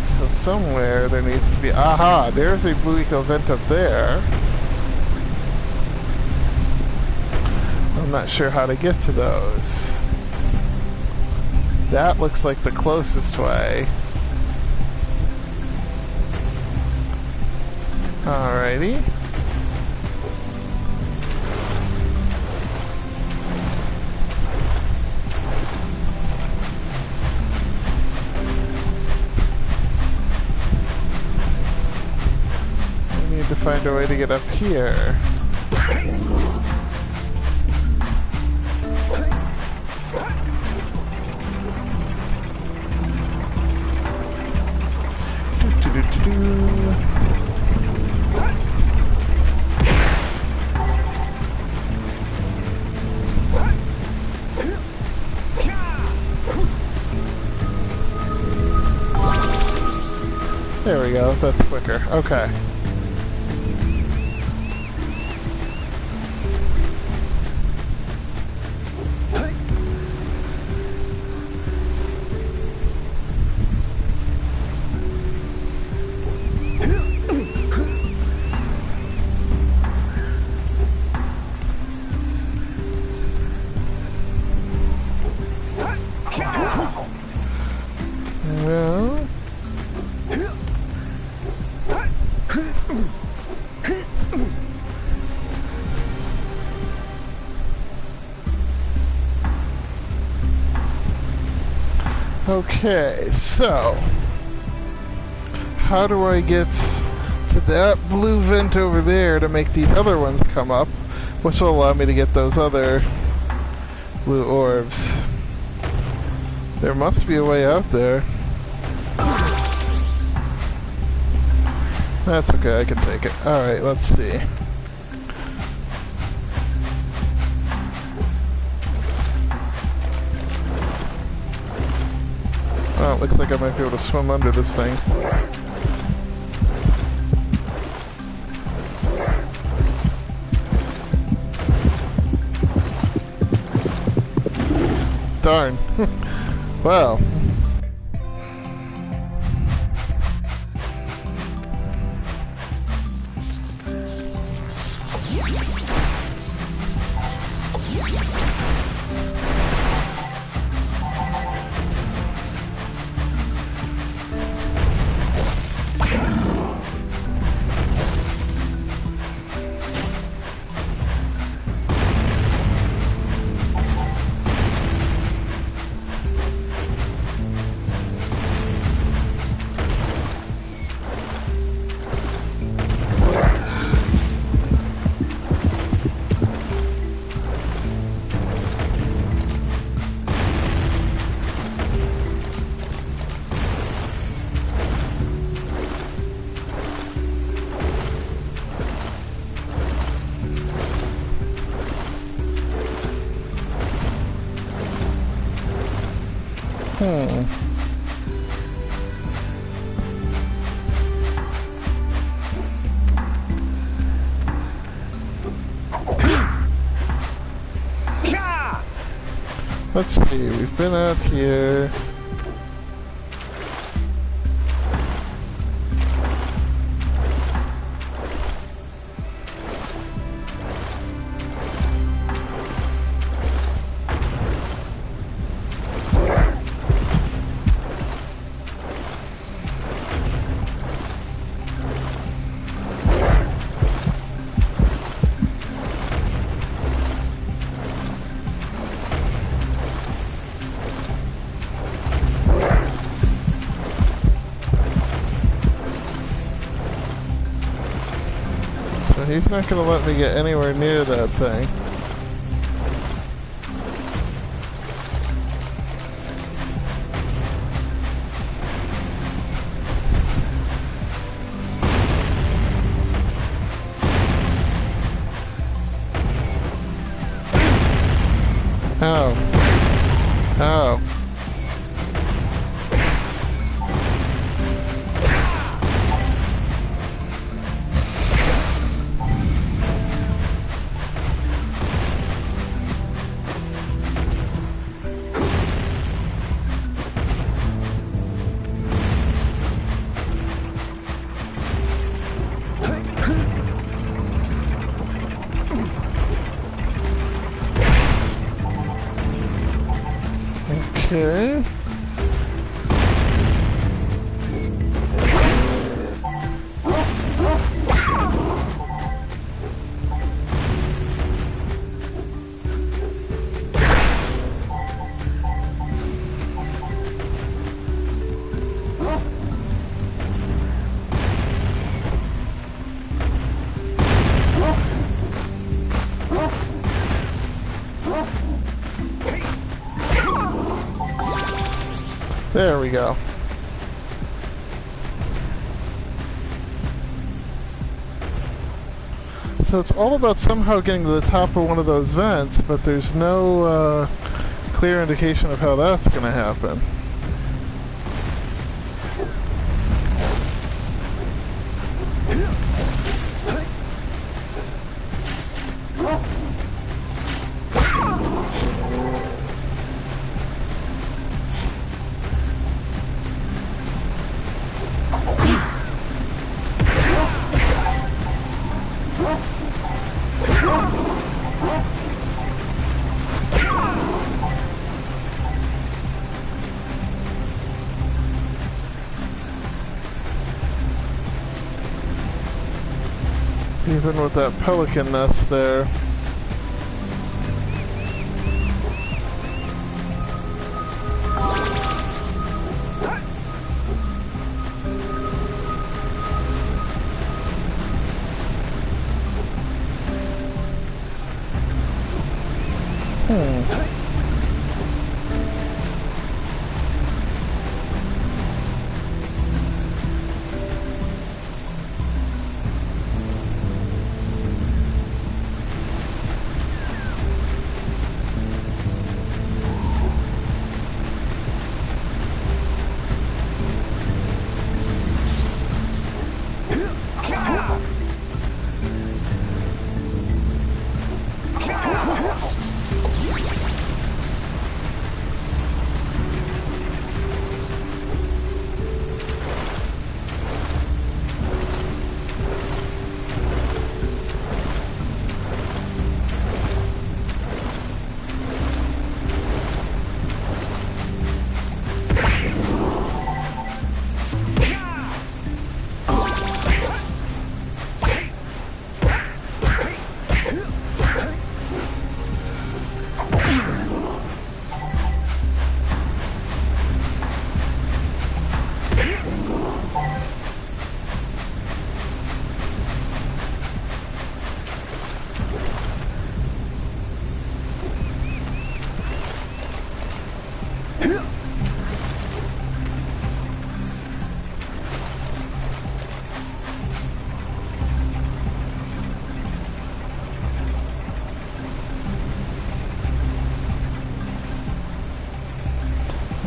So somewhere there needs to be... Aha! There's a blue eco vent up there. I'm not sure how to get to those. That looks like the closest way. Alrighty. We need to find a way to get up here. There we go, that's quicker. Okay. Well... Okay, so how do I get to that blue vent over there to make these other ones come up, which will allow me to get those other blue orbs? There must be a way out there. That's okay, I can take it. Alright, let's see. Well, it looks like I might be able to swim under this thing. Darn. Well. Hmm. Let's see, we've been out here. He's not going to let me get anywhere near that thing. Oh. Oh. Okay. There we go. So it's all about somehow getting to the top of one of those vents, but there's no clear indication of how that's going to happen. Even with that pelican nest there.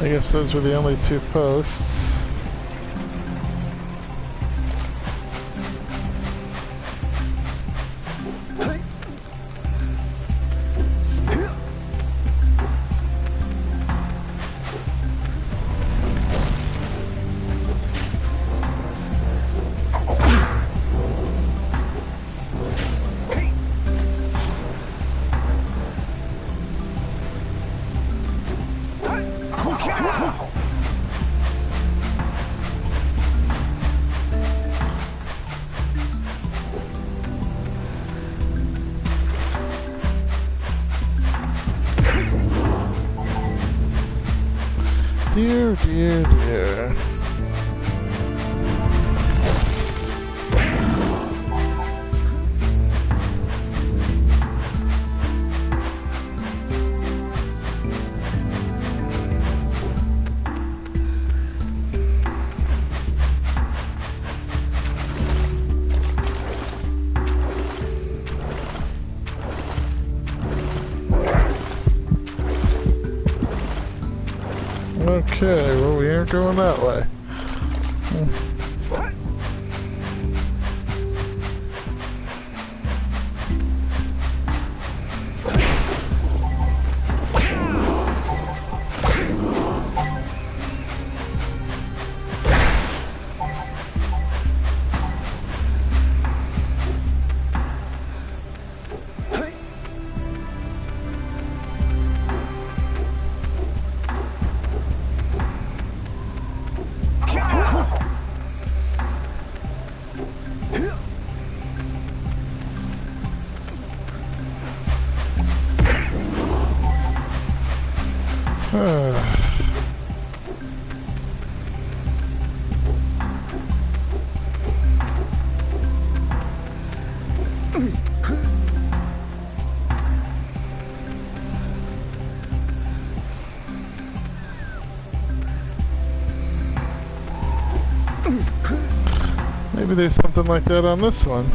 I guess those were the only two posts. Dear, dear, dear. Okay, well, we aren't going that way. Maybe there's something like that on this one.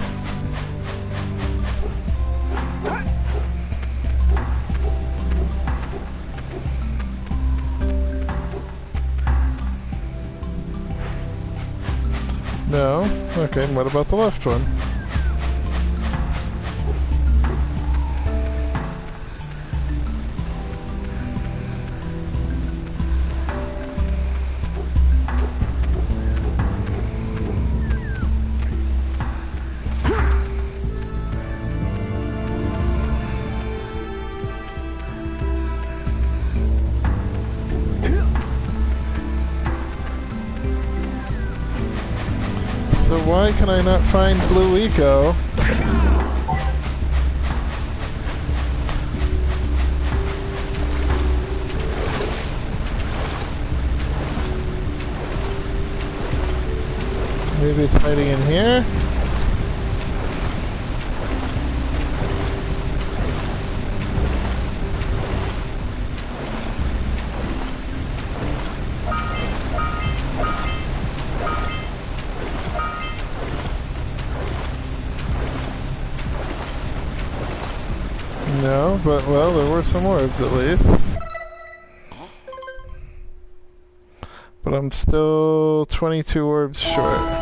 No? Okay, and what about the left one? So why can I not find Blue Eco? Maybe it's hiding in here? No, but well, there were some orbs at least. But I'm still 22 orbs short.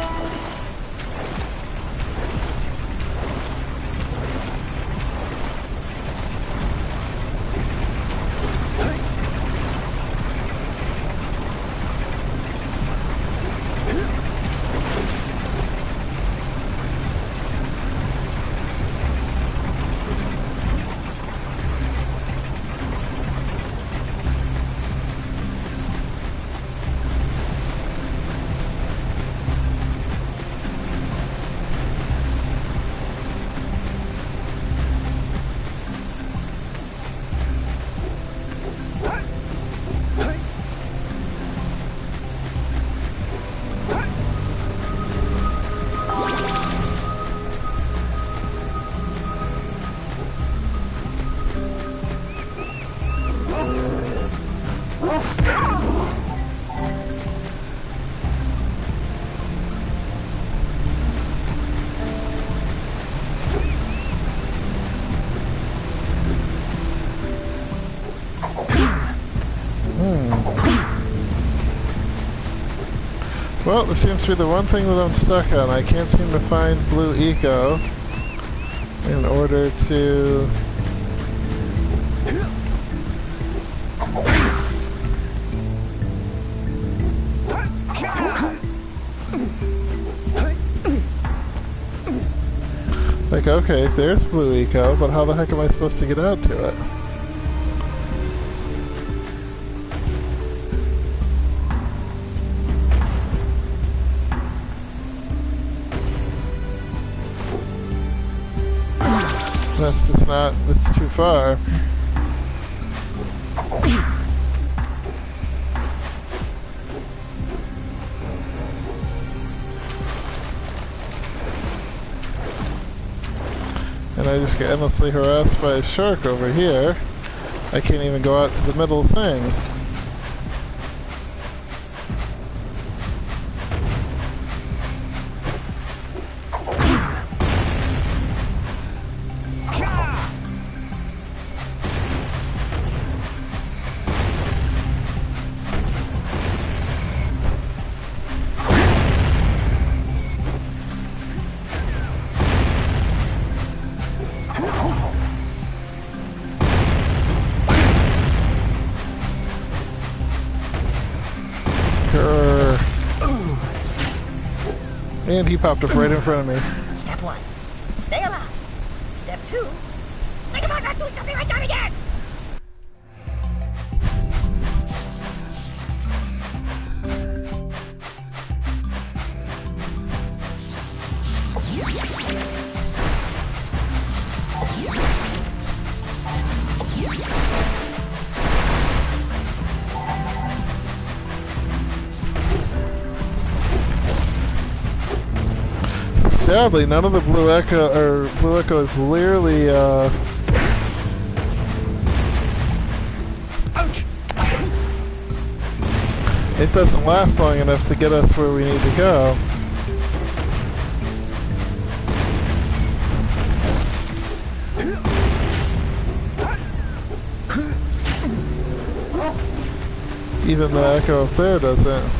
Well, this seems to be the one thing that I'm stuck on. I can't seem to find blue eco in order to... Like, okay, there's blue eco, but how the heck am I supposed to get out to it? That's just not, that's too far. And I just get endlessly harassed by a shark over here. I can't even go out to the middle thing. And he popped up right in front of me. Step 1, stay alive. Step 2, think about not doing something like that again. Sadly, none of the blue echo is clearly it doesn't last long enough to get us where we need to go. Even the echo up there doesn't.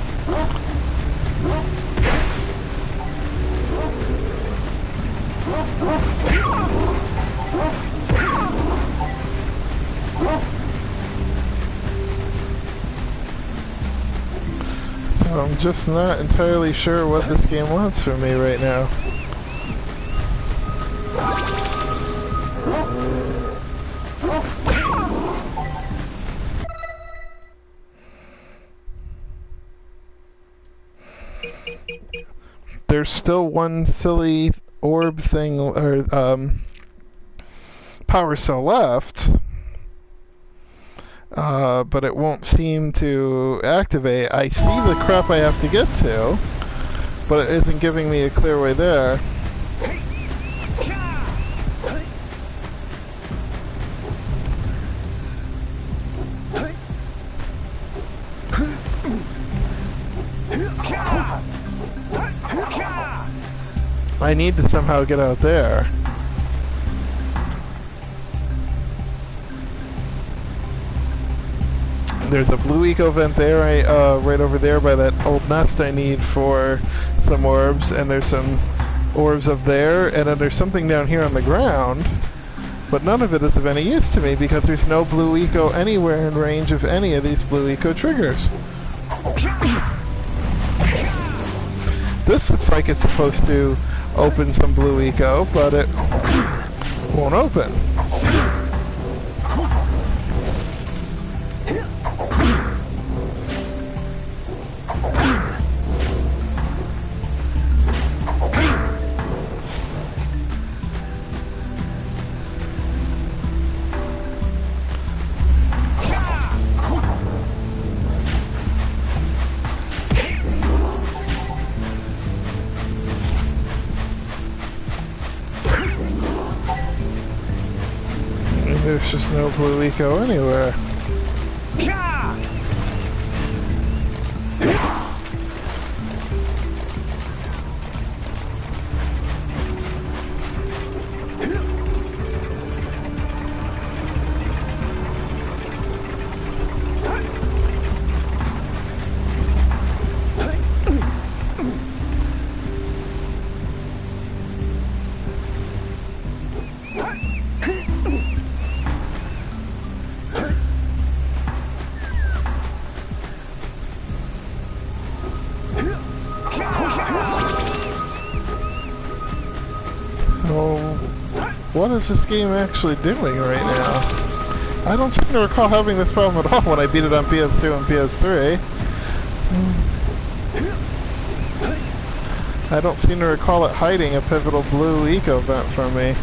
So I'm just not entirely sure what this game wants from me right now. There's still one silly orb thing, or power cell left, but it won't seem to activate. I see the crap I have to get to, but it isn't giving me a clear way there. I need to somehow get out there. There's a blue eco vent there, right over there by that old nest I need for some orbs, and there's some orbs up there, and then there's something down here on the ground, but none of it is of any use to me because there's no blue eco anywhere in range of any of these blue eco triggers. This looks like it's supposed to open some blue eco, but it won't open. There's just no blue eco anywhere. what is this game actually doing right now? I don't seem to recall having this problem at all when I beat it on PS2 and PS3. I don't seem to recall it hiding a pivotal blue eco vent from me.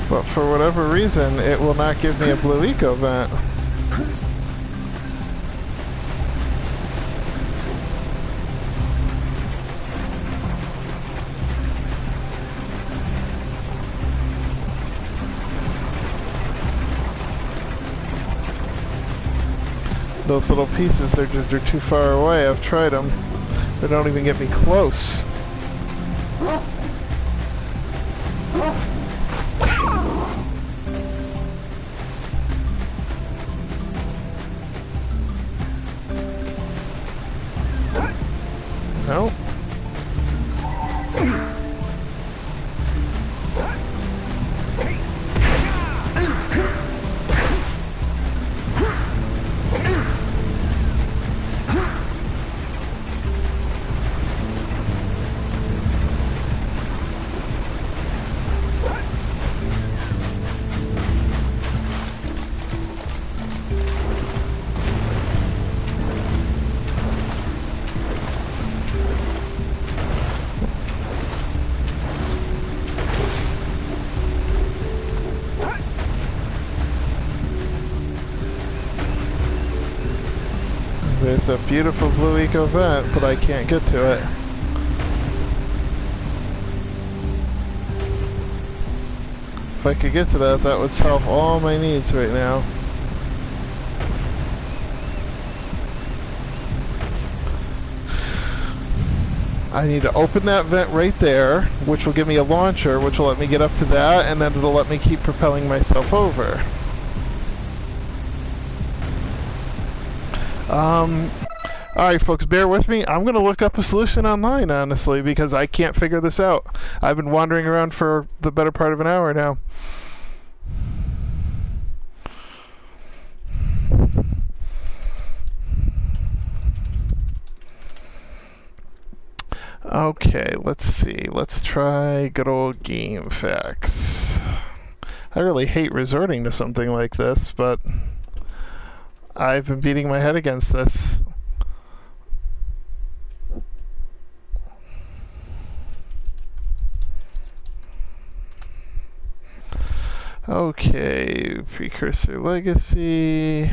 But for whatever reason, it will not give me a blue eco vent. Those little pieces, they're too far away. I've tried them. They don't even get me close. No. There's a beautiful blue eco vent, but I can't get to it. If I could get to that, that would solve all my needs right now. I need to open that vent right there, which will give me a launcher, which will let me get up to that, and then it'll let me keep propelling myself over. Alright folks, bear with me. I'm going to look up a solution online, honestly, because I can't figure this out. I've been wandering around for the better part of an hour now. Okay, let's see. Let's try good old GameFAQs. I really hate resorting to something like this, but I've been beating my head against this. Okay, Precursor Legacy.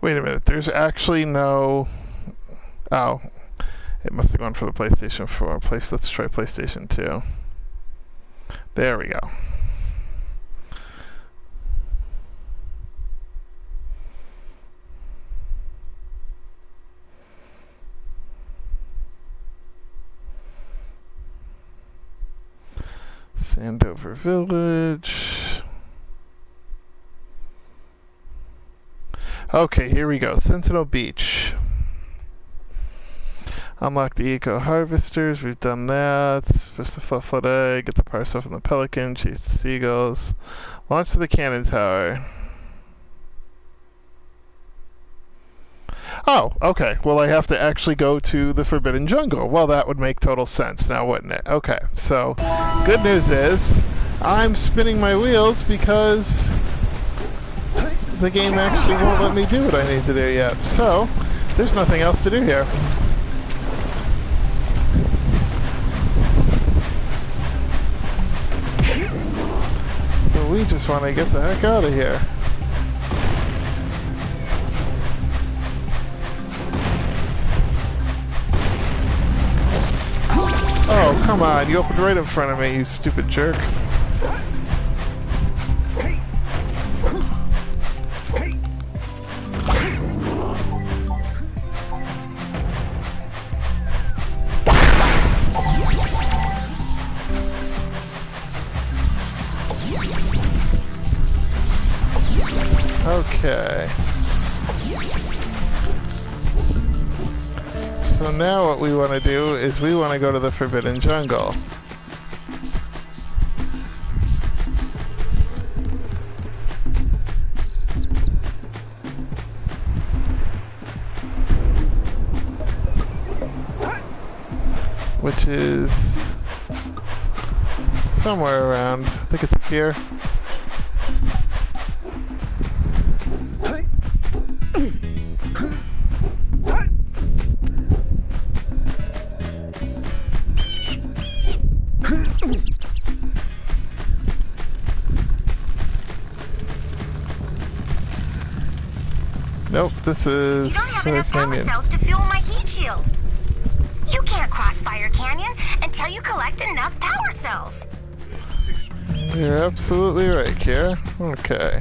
Wait a minute, there's actually no... Oh, it must have gone for the PlayStation 4. Let's try PlayStation 2. There we go. Sandover Village. Okay, here we go. Sentinel Beach. Unlock the Eco Harvesters. We've done that. Fish the Flufflet Egg. Get the parcel from the Pelican. Chase the Seagulls. Launch to the Cannon Tower. Oh, okay. Well, I have to actually go to the Forbidden Jungle. Well, that would make total sense now, wouldn't it? Okay, so good news is I'm spinning my wheels because the game actually won't let me do what I need to do yet. So there's nothing else to do here. So we just want to get the heck out of here. Oh, come on. You opened right in front of me, you stupid jerk. Okay. So now what we want to do is we want to go to the Forbidden Jungle. Which is somewhere around, I think it's up here. Nope, this is You don't have Fire enough power Canyon. cells to fuel my heat shield. You can't cross Fire Canyon until you collect enough power cells. You're absolutely right, Kira. Okay.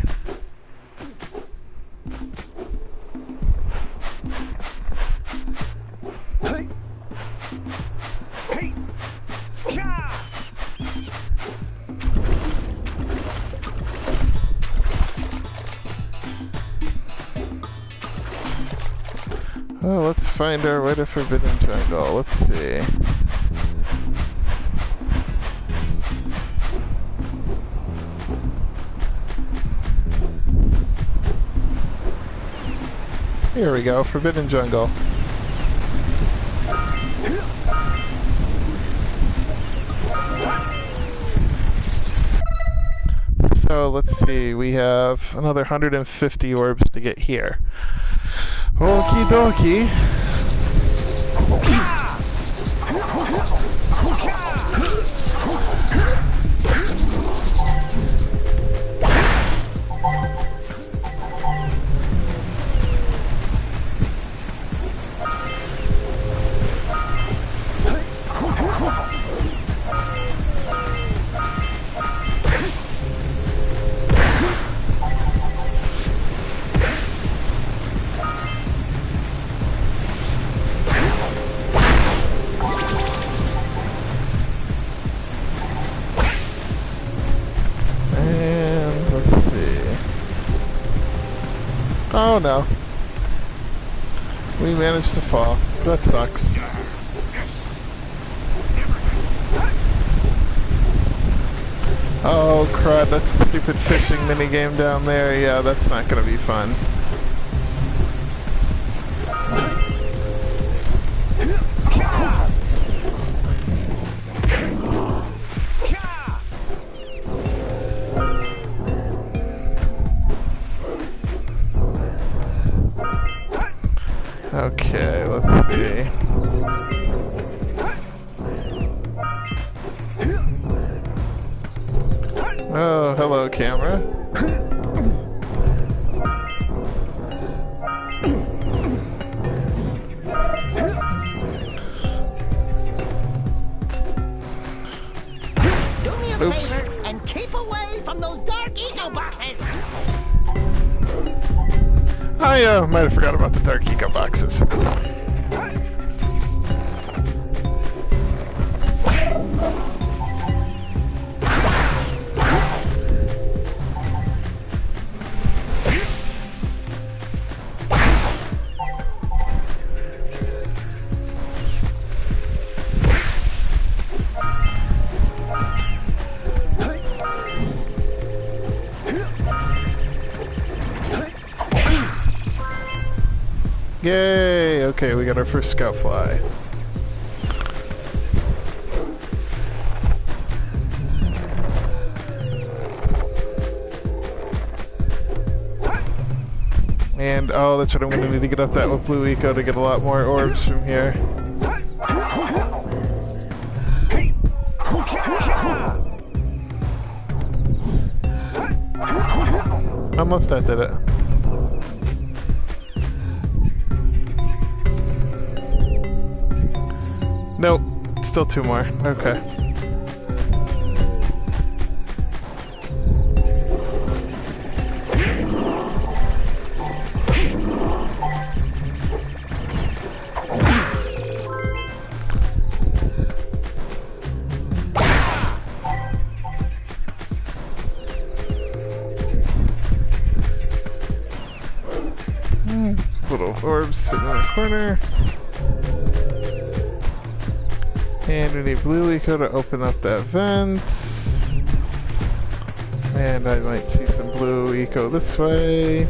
Well, let's find our way to Forbidden Jungle. Let's see. Here we go, Forbidden Jungle. So let's see, we have another 150 orbs to get here. Okie dokie. Oh no. We managed to fall. That sucks. Oh crud, that's the stupid fishing minigame down there. Yeah, that's not gonna be fun. Okay, let's see. Oh, hello, camera. Do me a Oops. favor and keep away from those dark eco boxes. I might have forgot about the dark eco boxes. Yay! Okay, we got our first scout fly. And, oh, that's what I'm going to need to get up that with Blue Eco to get a lot more orbs from here. Almost that did it. Nope, still two more. Okay. Little orbs sitting in the corner. And we need blue eco to open up that vent. And I might see some blue eco this way.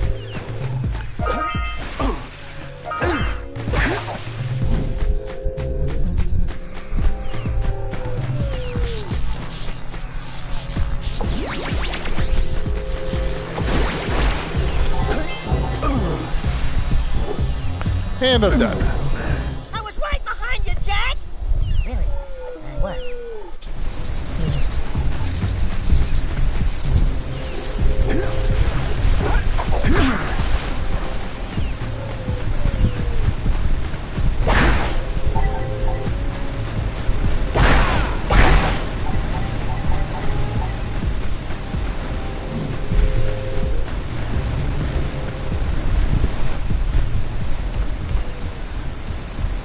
And I'm done. I was right behind you, Jak! Really? I was.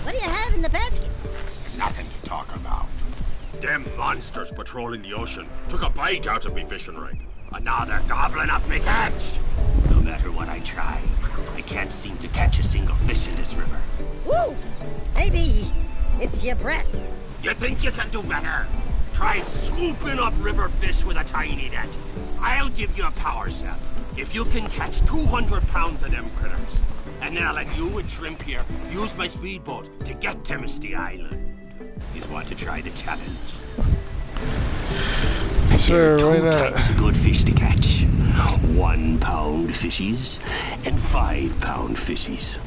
What do you have in the basket? Nothing to talk about. Them monsters patrolling the ocean took a bite out of me fishing rig. And now they're gobbling up me catch. No matter what I try, I can't seem to catch a single fish in this river. Woo! Maybe it's your breath. You think you can do better? Try scooping up river fish with a tiny net. I'll give you a power cell if you can catch 200 pounds of them critters. And then I'll let you and Shrimp here use my speedboat to get to Misty Island. You want to try the challenge? Sure, There are why two not? types of good fish to catch. 1 pound fishies and 5 pound fishies.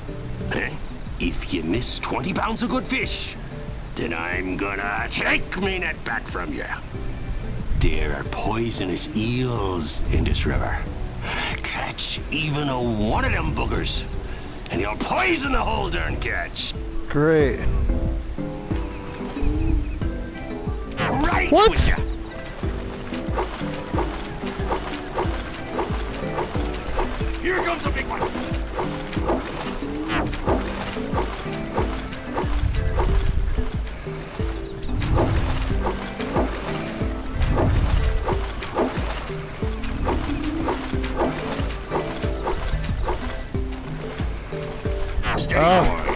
Eh? If you miss 20 pounds of good fish, then I'm gonna take me net back from you. There are poisonous eels in this river. Catch even a one of them boogers, and you'll poison the whole darn catch. Great. Right What? with ya. Here comes a big one. Steady, boy.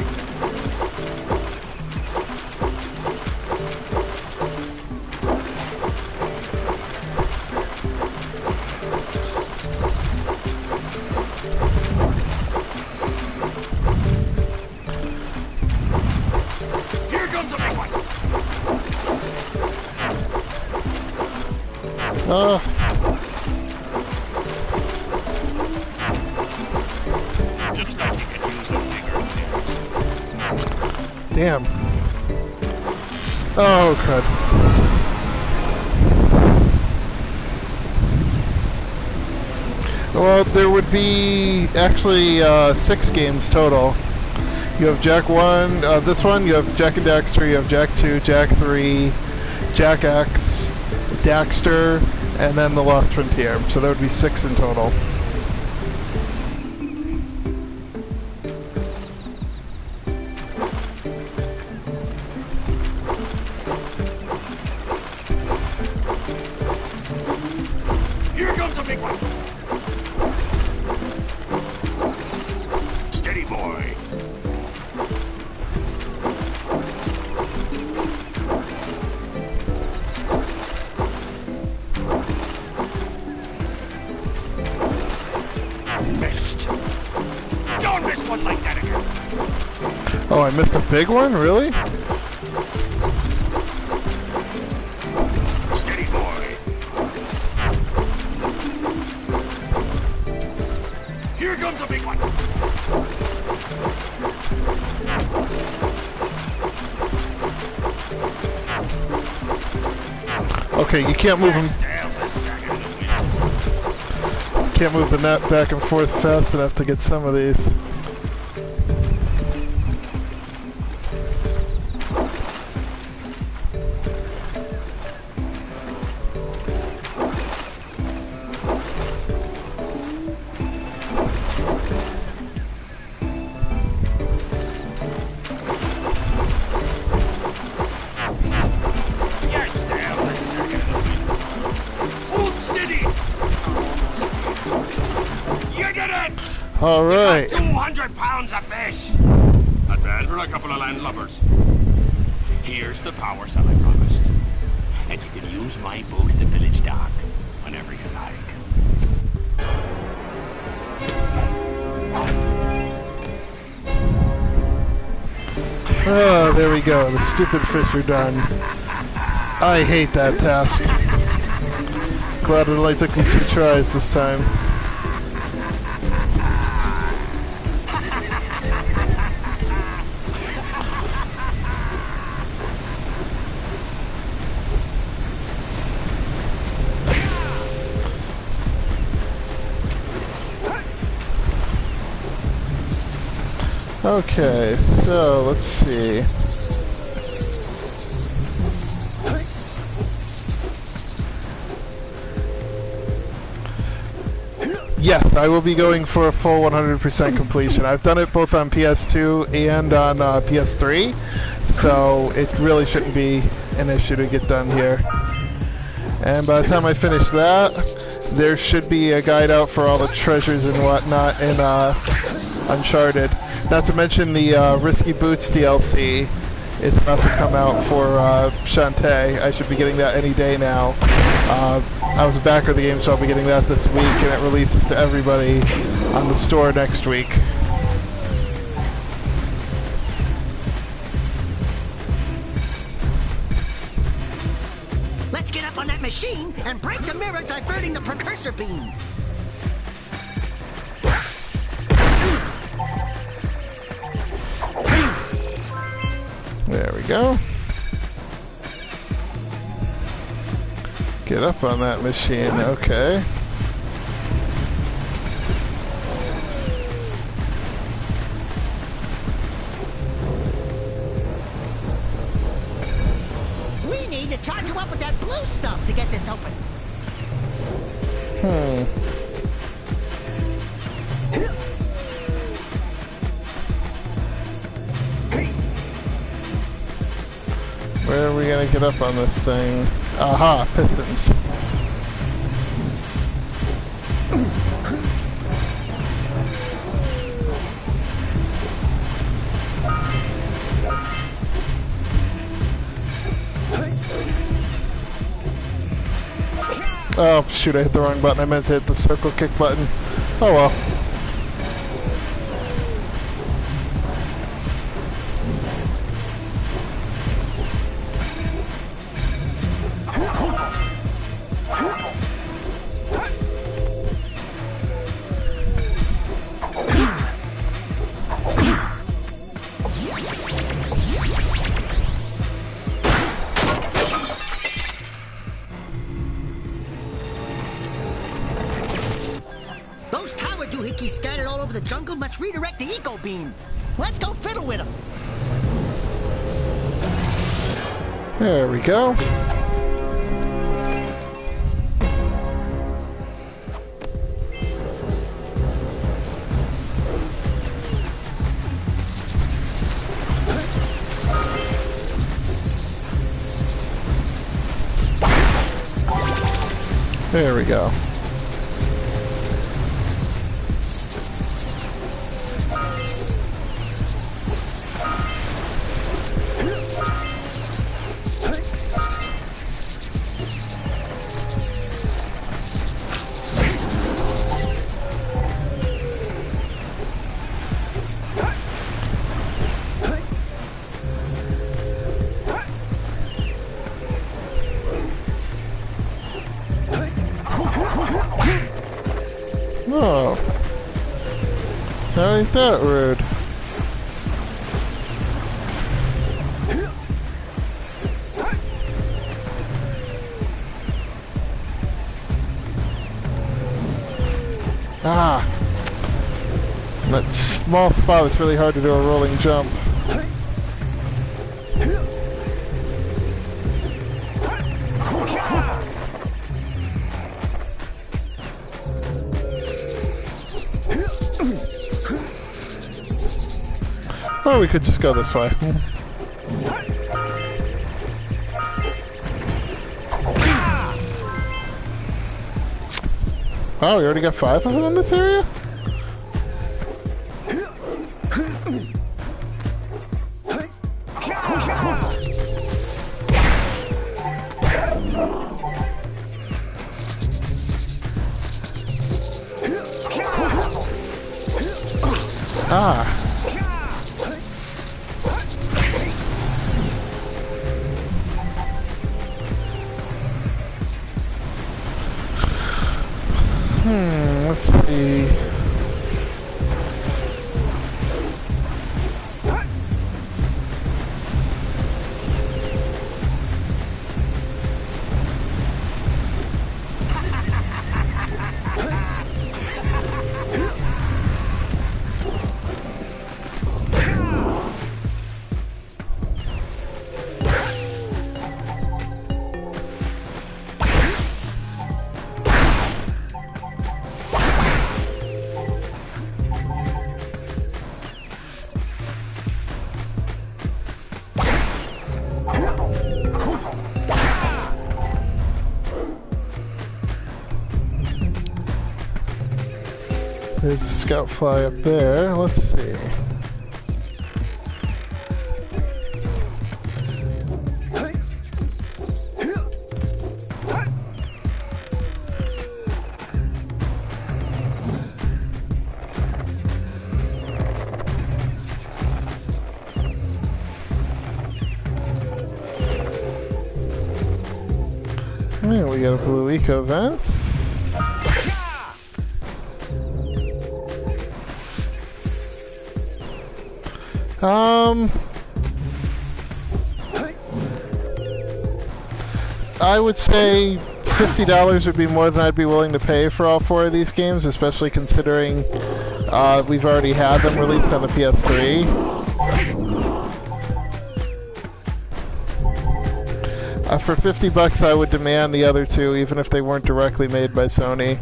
Here comes a big one. Looks like you could use a bigger net. Damn. Oh, crud. Well, there would be actually 6 games total. You have Jak 1, this one, you have Jak and Daxter, you have Jak 2, Jak 3, Jak X, Daxter, and then The Lost Frontier. So there would be 6 in total. Here comes a big one. Steady, boy. Missed. Don't miss one like that again. Oh, I missed a big one? Really? Steady, boy. Here comes a big one. Okay, you can't move them. Sails a second. Can't move the net back and forth fast enough to get some of these. Your sails a second. Hold steady. You did it! All right. 200 pounds of fish. Not bad for a couple of landlubbers. Here's the power cell I promised. And you can use my boat at the village dock whenever you like. Oh, there we go. The stupid fish are done. I hate that task. Glad it only took me 2 tries this time. Okay, so let's see. Yes, I will be going for a full 100% completion. I've done it both on PS2 and on PS3, so it really shouldn't be an issue to get done here. And by the time I finish that, there should be a guide out for all the treasures and whatnot in Uncharted. Not to mention the Risky Boots DLC is about to come out for Shantae. I should be getting that any day now. I was a backer of the game, so I'll be getting that this week, and it releases to everybody on the store next week. Let's get up on that machine and break the mirror diverting the precursor beam. There we go. Get up on that machine, okay. We need to charge you up with that blue stuff to get this open. Where are we gonna get up on this thing? Aha, pistons. Oh, shoot, I hit the wrong button. I meant to hit the circle kick button. Oh well. Those tower doohickeys scattered all over the jungle must redirect the eco beam. Let's go fiddle with them. There we go. There we go. Oh. How ain't that rude? Ah. That small spot, it's really hard to do a rolling jump. Or we could just go this way. Oh, we already got 5 of them in this area? Ah. Let's see. There's the scout fly up there. Let's see. There we got a blue eco vents. I would say $50 would be more than I'd be willing to pay for all 4 of these games, especially considering we've already had them released on the PS3. For $50, I would demand the other 2, even if they weren't directly made by Sony.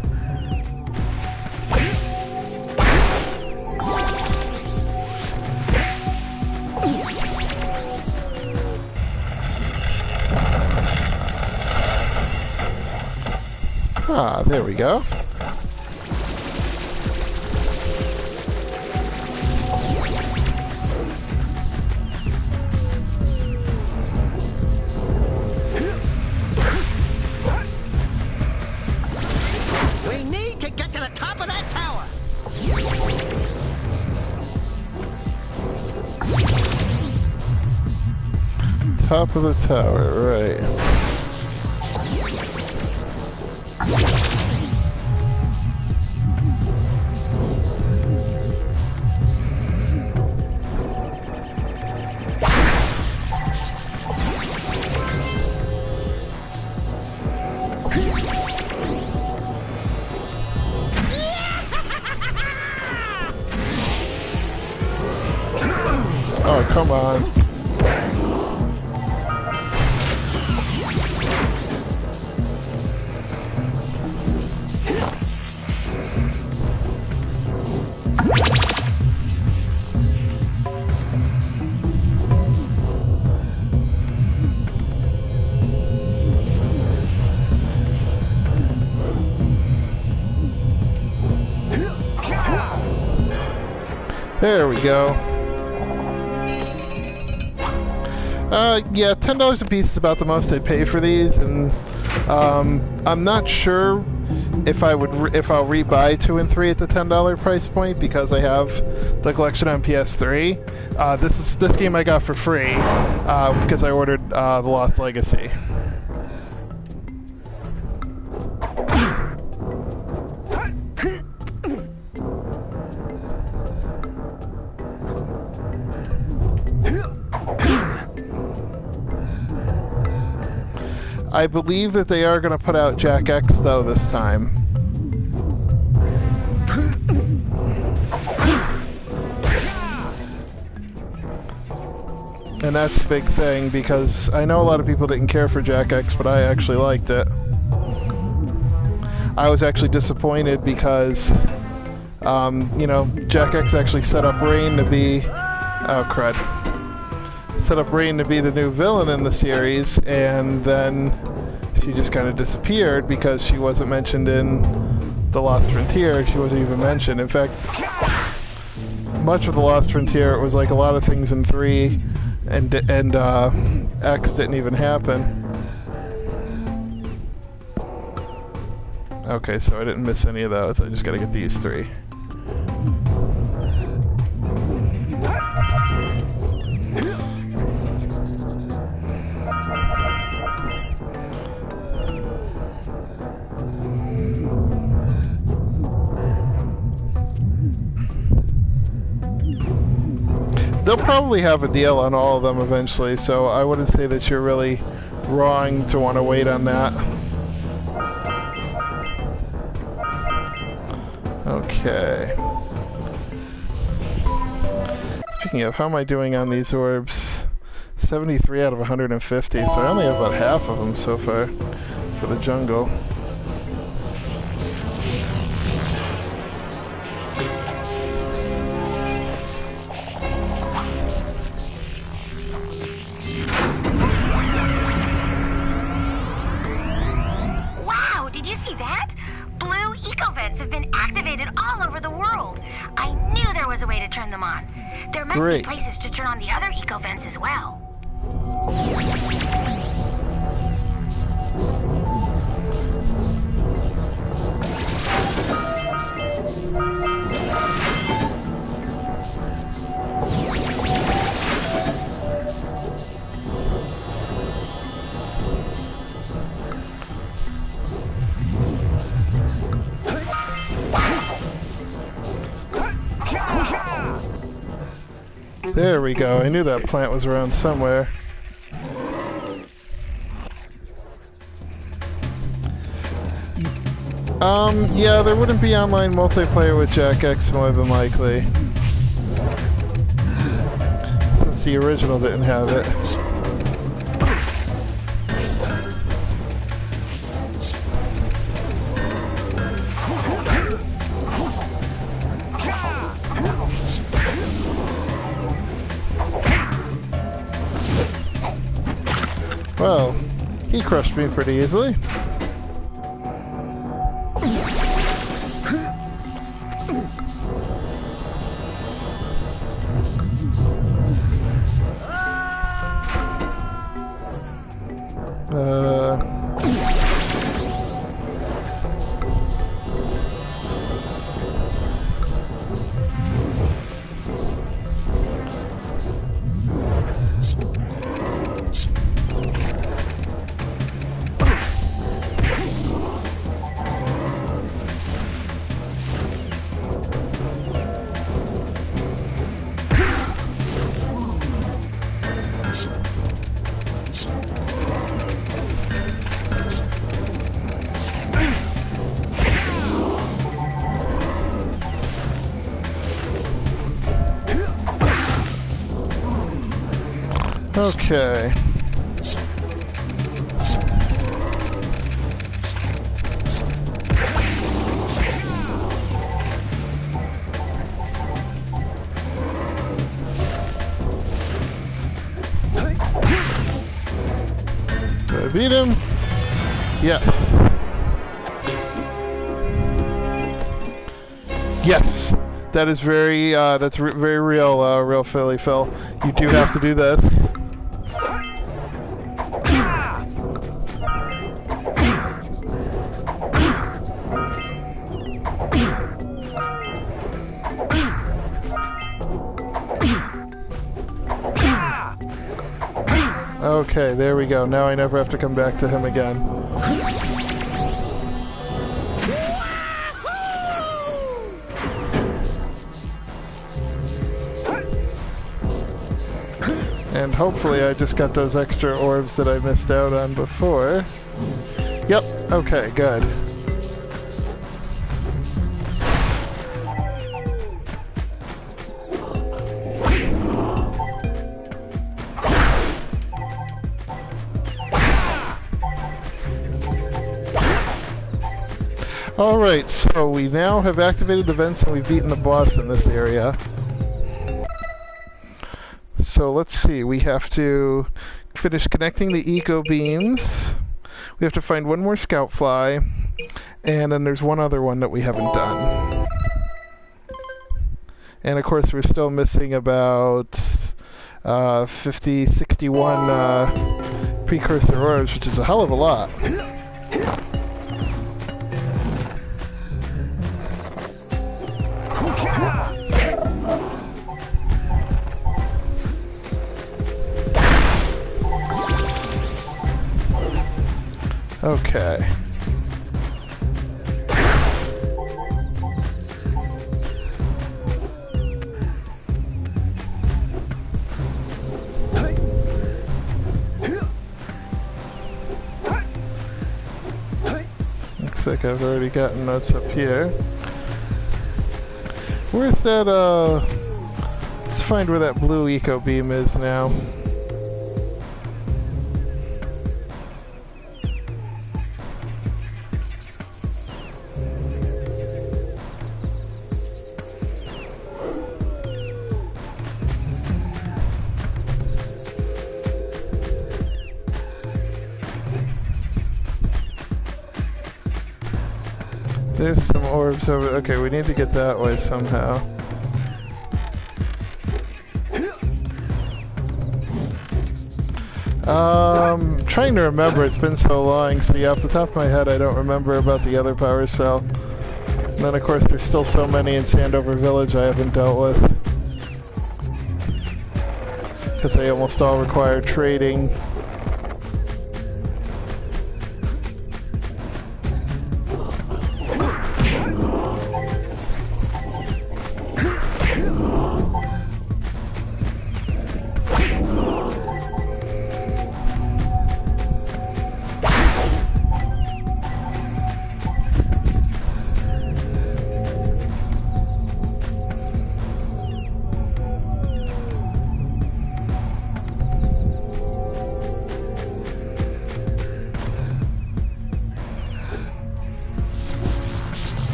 Ah, there we go. We need to get to the top of that tower. Top of the tower, right. Oh, come on. There we go. Yeah, $10 a piece is about the most I'd pay for these, and I'm not sure if I'll rebuy 2 and 3 at the $10 price point because I have the collection on PS3. This game I got for free because I ordered The Lost Legacy. I believe that they are going to put out Jak X though this time. And that's a big thing because I know a lot of people didn't care for Jak X, but I actually liked it. I was actually disappointed because, you know, Jak X actually set up Rain to be... Oh, crud. Set up Rain to be the new villain in the series, and then she just kind of disappeared because she wasn't mentioned in The Lost Frontier. She wasn't even mentioned. In fact, much of The Lost Frontier, it was like a lot of things in 3 and X didn't even happen. Okay, so I didn't miss any of those. I just gotta get these 3. they'll probably have a deal on all of them eventually, so I wouldn't say that you're really wrong to want to wait on that. Okay. Speaking of, how am I doing on these orbs? 73 out of 150, so I only have about half of them so far for the jungle. Wow, did you see that? Blue eco-vents have been activated all over the world. I knew there was a way to turn them on. There must be places to turn on the other eco-vents as well. There we go. I knew that plant was around somewhere. Yeah, there wouldn't be online multiplayer with Jak X more than likely. Since the original didn't have it. Well, he crushed me pretty easily. Okay. Did I beat him? Yes. Yes. That is very, very real, real Philly Phil. You do have to do this. Okay, there we go. Now I never have to come back to him again. And hopefully I just got those extra orbs that I missed out on before. Yep, okay, good. Alright, so we now have activated the vents and we've beaten the boss in this area. So let's see, we have to finish connecting the eco beams. We have to find one more scout fly, and then there's one other one that we haven't done. And of course we're still missing about 61 precursor orbs, which is a hell of a lot. Okay. like I've already gotten notes up here. Where's that, let's find where that blue eco beam is now. There's some orbs over. Okay, we need to get that way somehow. Trying to remember. It's been so long. So yeah, off the top of my head, I don't remember about the other power cell. And then of course, there's still so many in Sandover Village I haven't dealt with, because they almost all require trading.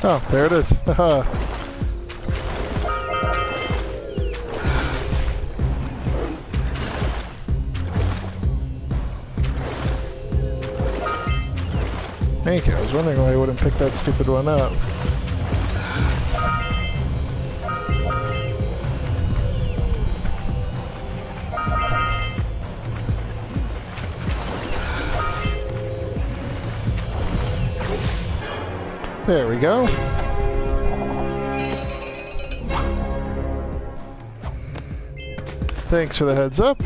Oh, there it is. Thank you. I was wondering why I wouldn't pick that stupid one up. There we go. Thanks for the heads up.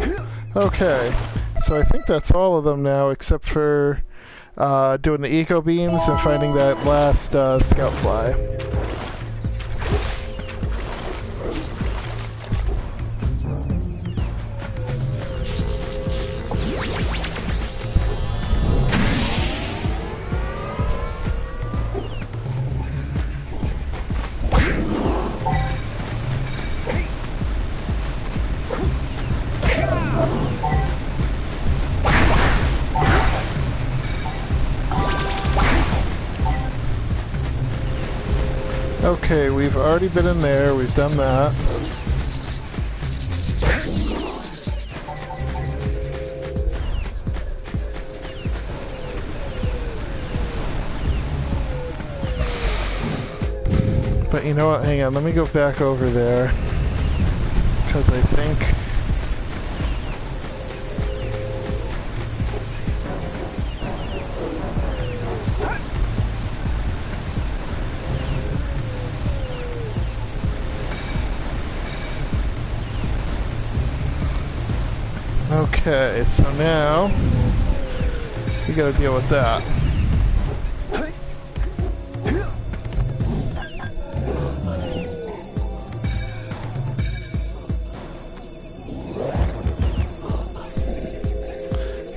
Okay, so I think that's all of them now, except for doing the eco beams and finding that last scout fly. Okay, we've already been in there, we've done that. But you know what, hang on, let me go back over there, because I think... Okay, so now we gotta deal with that.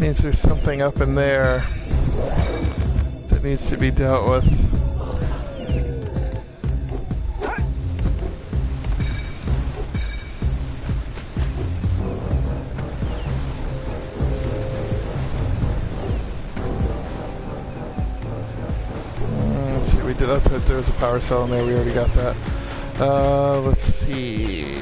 Means there's something up in there that needs to be dealt with. That's it, there's a power cell in there, we already got that. Let's see.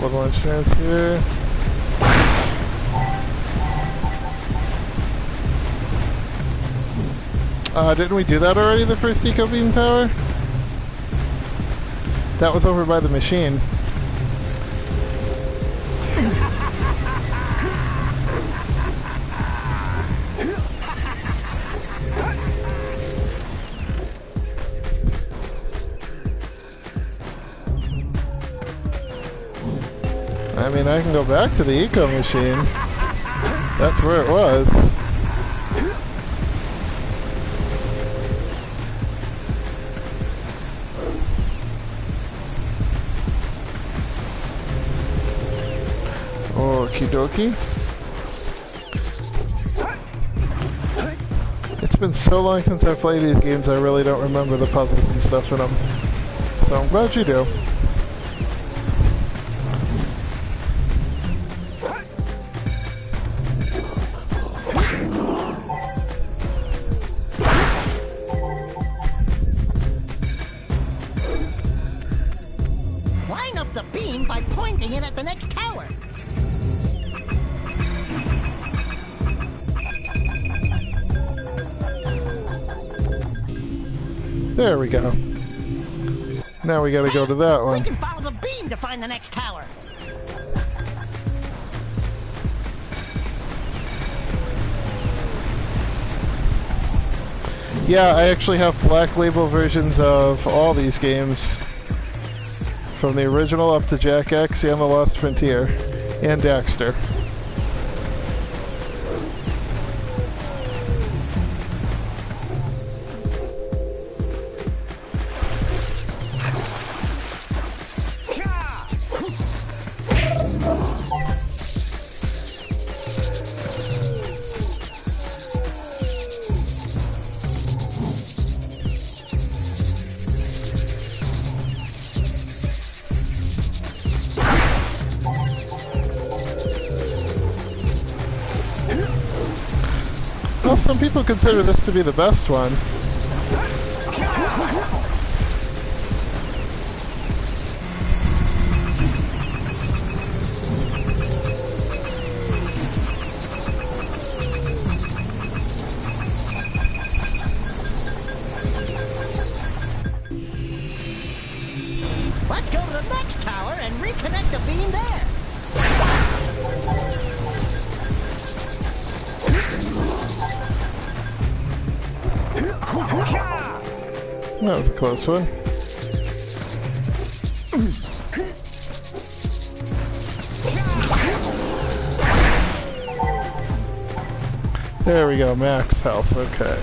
Level insurance here. Didn't we do that already, the first eco beam tower? That was over by the machine. I mean, I can go back to the eco machine. That's where it was. Okie dokie. It's been so long since I've played these games, I really don't remember the puzzles and stuff in them. So I'm glad you do. Line up the beam by pointing it at the next tower. There we go. Now we gotta go to that one. We can follow the beam to find the next tower. Yeah, I actually have Black Label versions of all these games. From the original up to Jak X and The Lost Frontier. And Daxter. Well, some people consider this to be the best one. Let's go to the next tower and reconnect the beam there. That was a close one. There we go, max health, okay.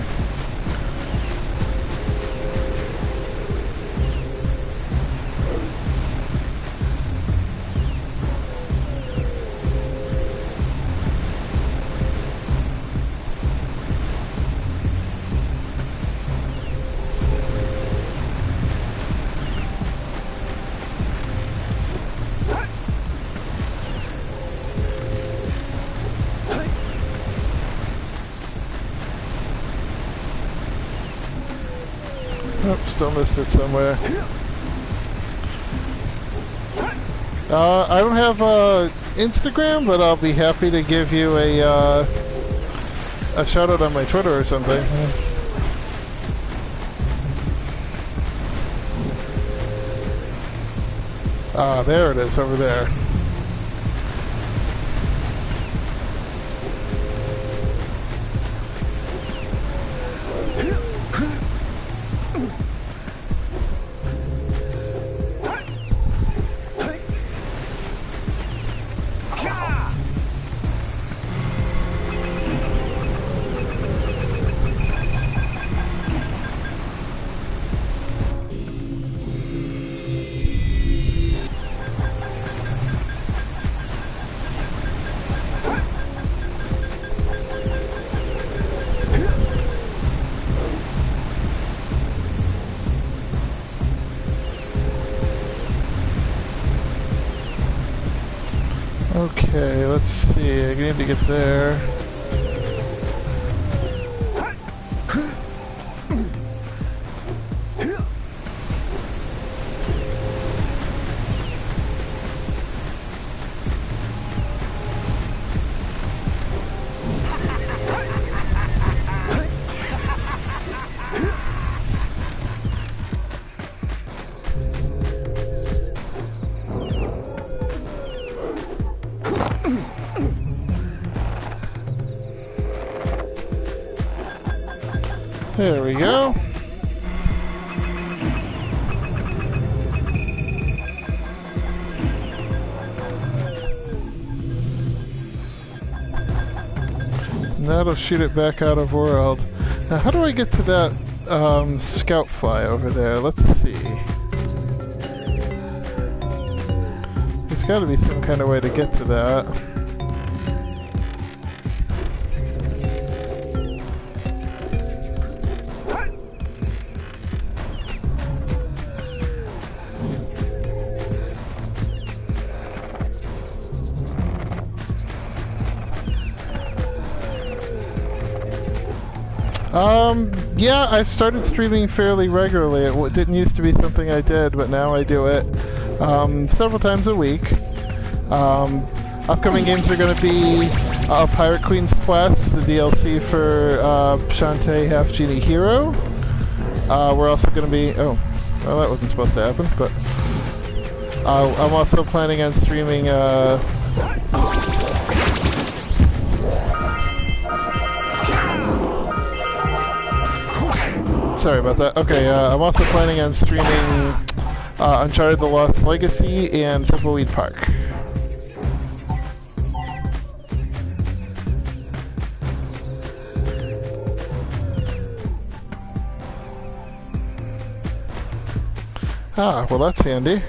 Oh, still missed it somewhere. I don't have Instagram, but I'll be happy to give you a shout out on my Twitter or something. Ah, there it is over there. Okay, let's see. I need to get there. There we go. that'll shoot it back out of world. Now, how do I get to that scout fly over there? Let's see. There's got to be some kind of way to get to that. Yeah, I've started streaming fairly regularly. It didn't used to be something I did, but now I do it several times a week. Upcoming games are going to be Pirate Queen's Quest, the DLC for Shantae Half Genie Hero. We're also going to be... Oh, well, that wasn't supposed to happen, but... I'm also planning on streaming... Sorry about that. Okay, I'm also planning on streaming Uncharted: The Lost Legacy and Tumbleweed Park. Ah, well that's handy.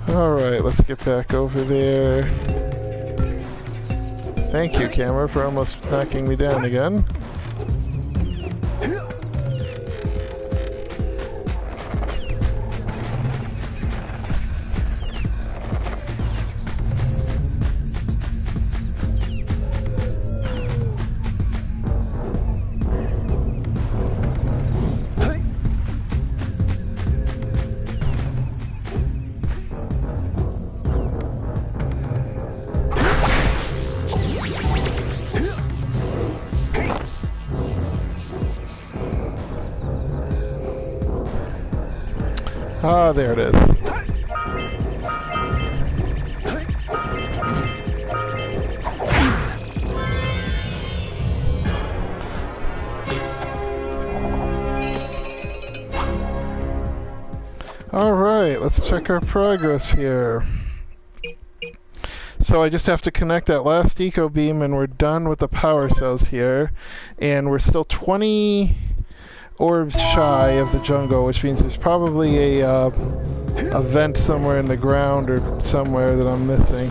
Alright, let's get back over there. Thank you, camera, for almost knocking me down again. Ah, there it is. Alright, let's check our progress here. So I just have to connect that last eco beam and we're done with the power cells here. And we're still 20 orbs shy of the jungle, which means there's probably a vent somewhere in the ground or somewhere that I'm missing.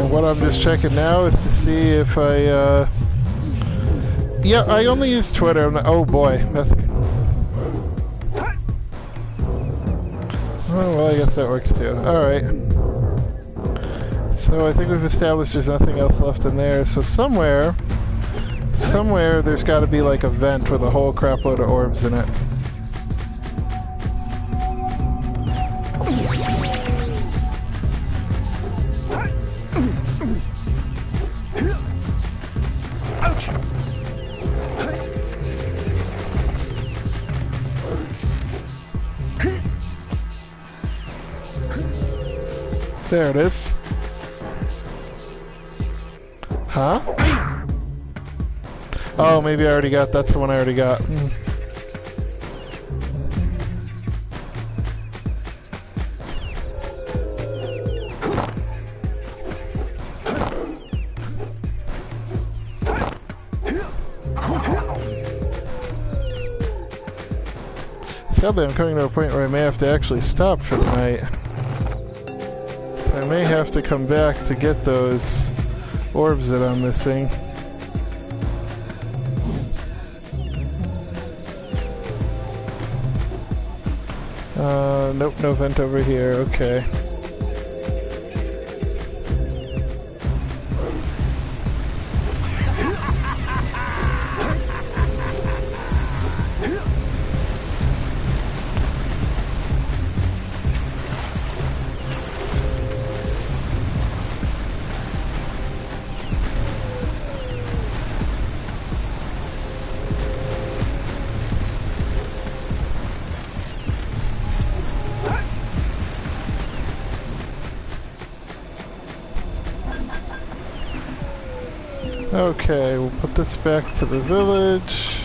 What I'm just checking now is to see if I, yeah, I only use Twitter. Oh boy, that's... Oh, well, I guess that works too. Alright. So I think we've established there's nothing else left in there. So somewhere there's got to be like a vent with a whole crap load of orbs in it. There it is. Huh? Oh, maybe I already got... That's the one I already got. Sadly, I'm coming to a point where I may have to actually stop for the night. I may have to come back to get those orbs that I'm missing. Nope, no vent over here. Okay. Okay, we'll put this back to the village.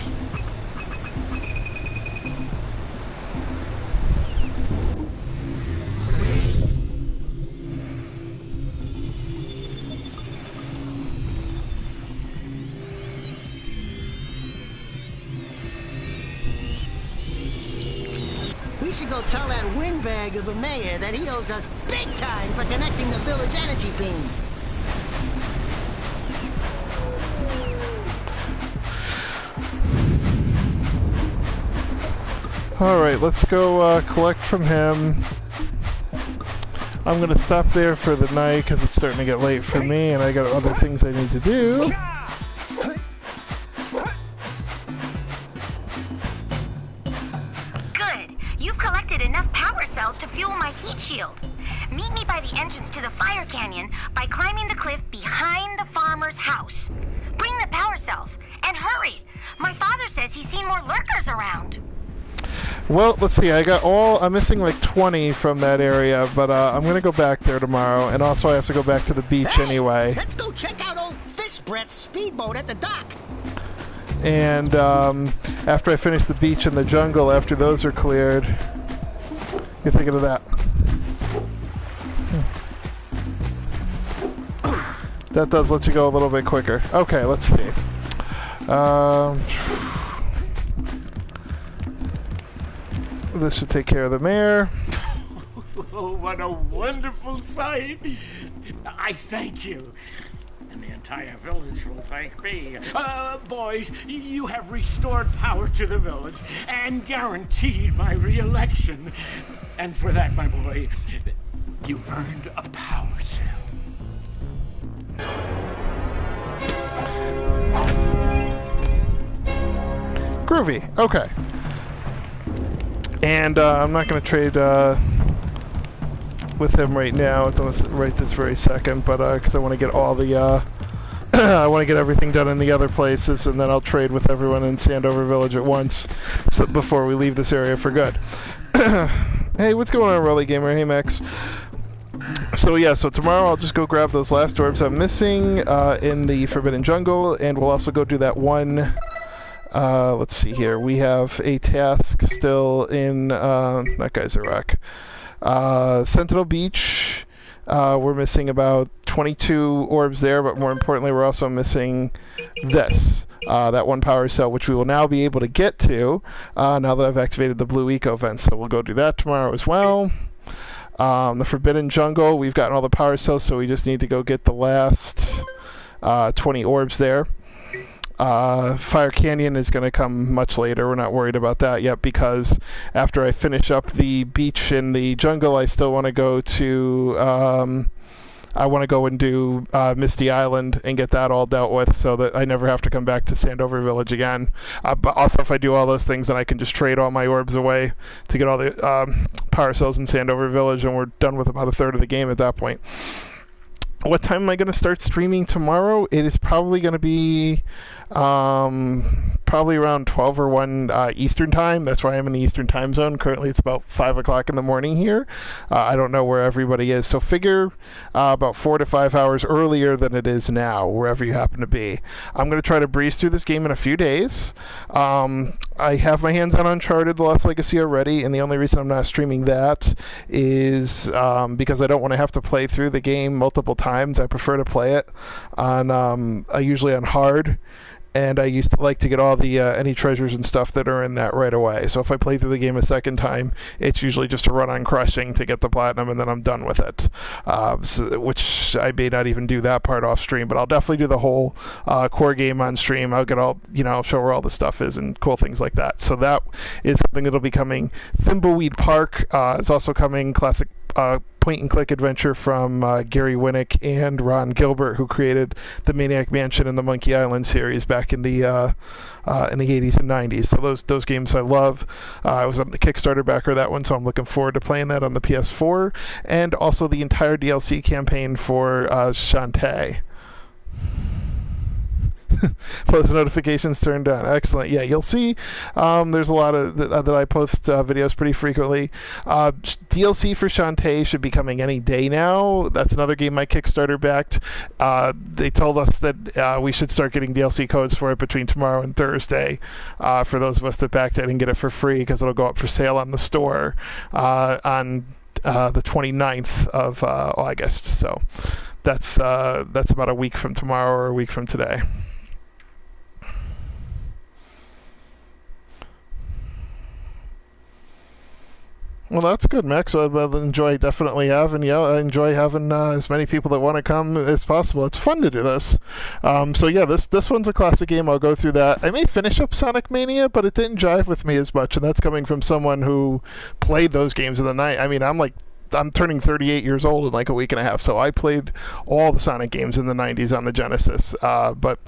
We should go tell that windbag of a mayor that he owes us big time for connecting the village energy beam. Alright, let's go collect from him. I'm gonna stop there for the night because it's starting to get late for me and I got other things I need to do. Good. You've collected enough power cells to fuel my heat shield. Meet me by the entrance to the fire canyon by climbing the cliff behind the farmer's house. Bring the power cells and hurry. My father says he's seen more lurkers around. Well, let's see, I'm missing like 20 from that area, but I'm gonna go back there tomorrow, and also I have to go back to the beach anyway. Let's go check out old Fish Brett's speedboat at the dock. And after I finish the beach and the jungle, after those are cleared, you're thinking of that. That does let you go a little bit quicker. Okay, let's see. This should take care of the mayor. Oh, what a wonderful sight. I thank you. And the entire village will thank me. Boys, you have restored power to the village and guaranteed my re-election. And for that, my boy, you've earned a power cell. Groovy. Okay. And I'm not going to trade with him right now, right this very second, but because I want to get all the I want to get everything done in the other places, and then I'll trade with everyone in Sandover Village at once before we leave this area for good. Hey, what's going on, Rolly Gamer? Hey, Max. So yeah, so tomorrow I'll just go grab those last orbs I'm missing in the Forbidden Jungle, and we'll also go do that one. Let's see here. We have a task still in that guy's a wreck. Sentinel Beach. We're missing about 22 orbs there, but more importantly, we're also missing this. That one power cell, which we will now be able to get to now that I've activated the blue eco vent. So we'll go do that tomorrow as well. The Forbidden Jungle, we've gotten all the power cells, so we just need to go get the last 20 orbs there. Fire Canyon is going to come much later. We're not worried about that yet because after I finish up the beach in the jungle, I still want to go to I want to go and do Misty Island and get that all dealt with so that I never have to come back to Sandover Village again. But also, if I do all those things, then I can just trade all my orbs away to get all the power cells in Sandover Village, and we're done with about a third of the game at that point. What time am I going to start streaming tomorrow? It is probably going to be probably around 12 or 1 Eastern time. That's why I'm in the Eastern time zone. Currently it's about 5 o'clock in the morning here. I don't know where everybody is. So figure about 4 to 5 hours earlier than it is now, wherever you happen to be. I'm going to try to breeze through this game in a few days. I have my hands on Uncharted: The Lost Legacy already, and the only reason I'm not streaming that is because I don't want to have to play through the game multiple times. I prefer to play it on usually on hard, and I used to like to get all the any treasures and stuff that are in that right away. So if I play through the game a second time, it's usually just a run on crushing to get the platinum, and then I'm done with it. Which I may not even do that part off stream, but I'll definitely do the whole core game on stream. I'll get all, I'll show where all the stuff is and cool things like that. So that is something that'll be coming. Thimbleweed Park is also coming. Classic point and click adventure from Gary Winnick and Ron Gilbert, who created the Maniac Mansion and the Monkey Island series back in the 80s and 90s. So those games I love. I was on the Kickstarter backer of that one, so I'm looking forward to playing that on the PS4, and also the entire DLC campaign for Shantae. Post notifications turned on. Excellent. Yeah, you'll see there's a lot of that I post videos pretty frequently. DLC for Shantae should be coming any day now. That's another game my Kickstarter backed. They told us that we should start getting DLC codes for it between tomorrow and Thursday, for those of us that backed it and get it for free, because it'll go up for sale on the store on the 29th of August. So that's about a week from tomorrow or a week from today. Well, that's good, Max. I definitely have, and I enjoy having as many people that want to come as possible. It's fun to do this. So yeah, this one's a classic game. I'll go through that. I may finish up Sonic Mania, but it didn't jive with me as much, and that's coming from someone who played those games in the night. I mean, I'm turning 38 years old in like a week and a half, so I played all the Sonic games in the 90s on the Genesis. But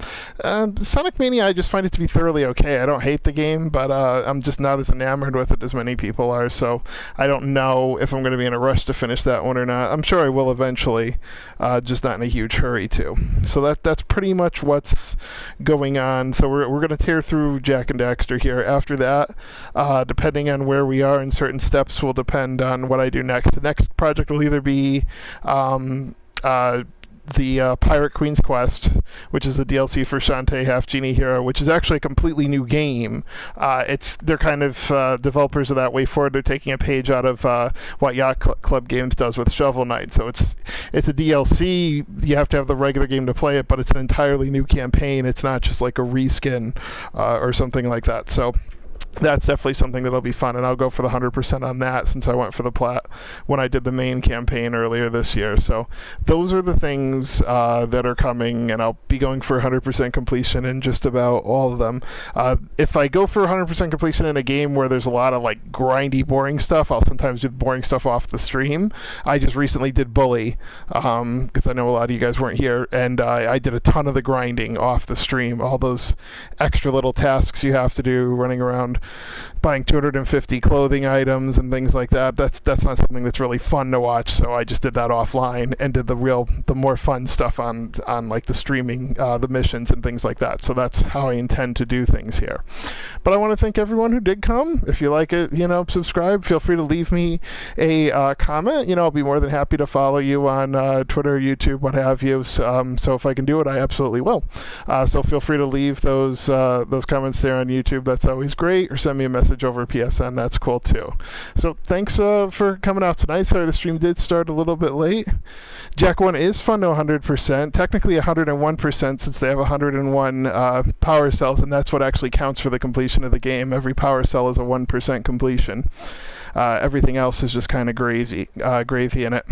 Sonic Mania, I just find it to be thoroughly okay. I don't hate the game, but I'm just not as enamored with it as many people are, so I don't know if I'm going to be in a rush to finish that one or not. I'm sure I will eventually, just not in a huge hurry to. So that's pretty much what's going on. So we're going to tear through Jak and Daxter here. After that, depending on where we are in certain steps will depend on what I do next. The next project will either be the Pirate Queen's Quest, which is a DLC for Shantae Half Genie Hero, which is actually a completely new game. They're kind of developers of that way forward. They're taking a page out of what Yacht Club Games does with Shovel Knight. So it's a DLC. You have to have the regular game to play it, but it's an entirely new campaign. It's not just like a reskin or something like that. So that's definitely something that'll be fun, and I'll go for the 100% on that, since I went for the plat when I did the main campaign earlier this year. So those are the things that are coming, and I'll be going for 100% completion in just about all of them. If I go for 100% completion in a game where there's a lot of like grindy, boring stuff, I'll sometimes do the boring stuff off the stream. I just recently did Bully, because I know a lot of you guys weren't here, and I did a ton of the grinding off the stream, all those extra little tasks you have to do, running around buying 250 clothing items and things like that. That's not something that's really fun to watch, so I just did that offline and did the more fun stuff on like the streaming, the missions and things like that. So that's how I intend to do things here. But I want to thank everyone who did come. If you like it, subscribe. Feel free to leave me a comment. I'll be more than happy to follow you on Twitter, YouTube, what have you. So if I can do it, I absolutely will. So feel free to leave those comments there on YouTube. That's always great. Or send me a message over PSN. That's cool too. So thanks for coming out tonight. Sorry the stream did start a little bit late. Jak 1 is fun to 100%. Technically 101%, since they have 101 power cells, and that's what actually counts for the completion of the game. Every power cell is a 1% completion. Everything else is just kind of gravy in it.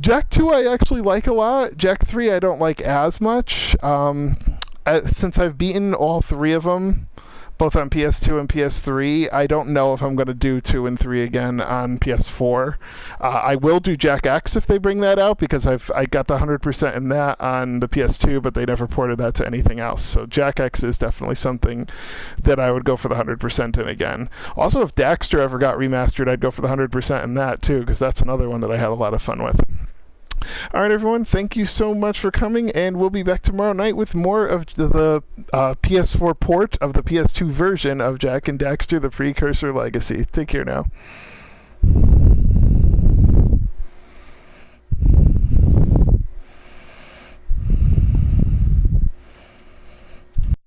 Jak 2 I actually like a lot. Jak 3 I don't like as much. Since I've beaten all three of them, both on PS2 and PS3, I don't know if I'm going to do 2 and 3 again on PS4. I will do Jak X if they bring that out, because I got the 100% in that on the PS2, but they never ported that to anything else. So Jak X is definitely something that I would go for the 100% in again. Also, if Daxter ever got remastered, I'd go for the 100% in that too, because that's another one that I had a lot of fun with. All right, everyone, thank you so much for coming, and we'll be back tomorrow night with more of the PS4 port of the PS2 version of Jak and Daxter, the Precursor Legacy. Take care now.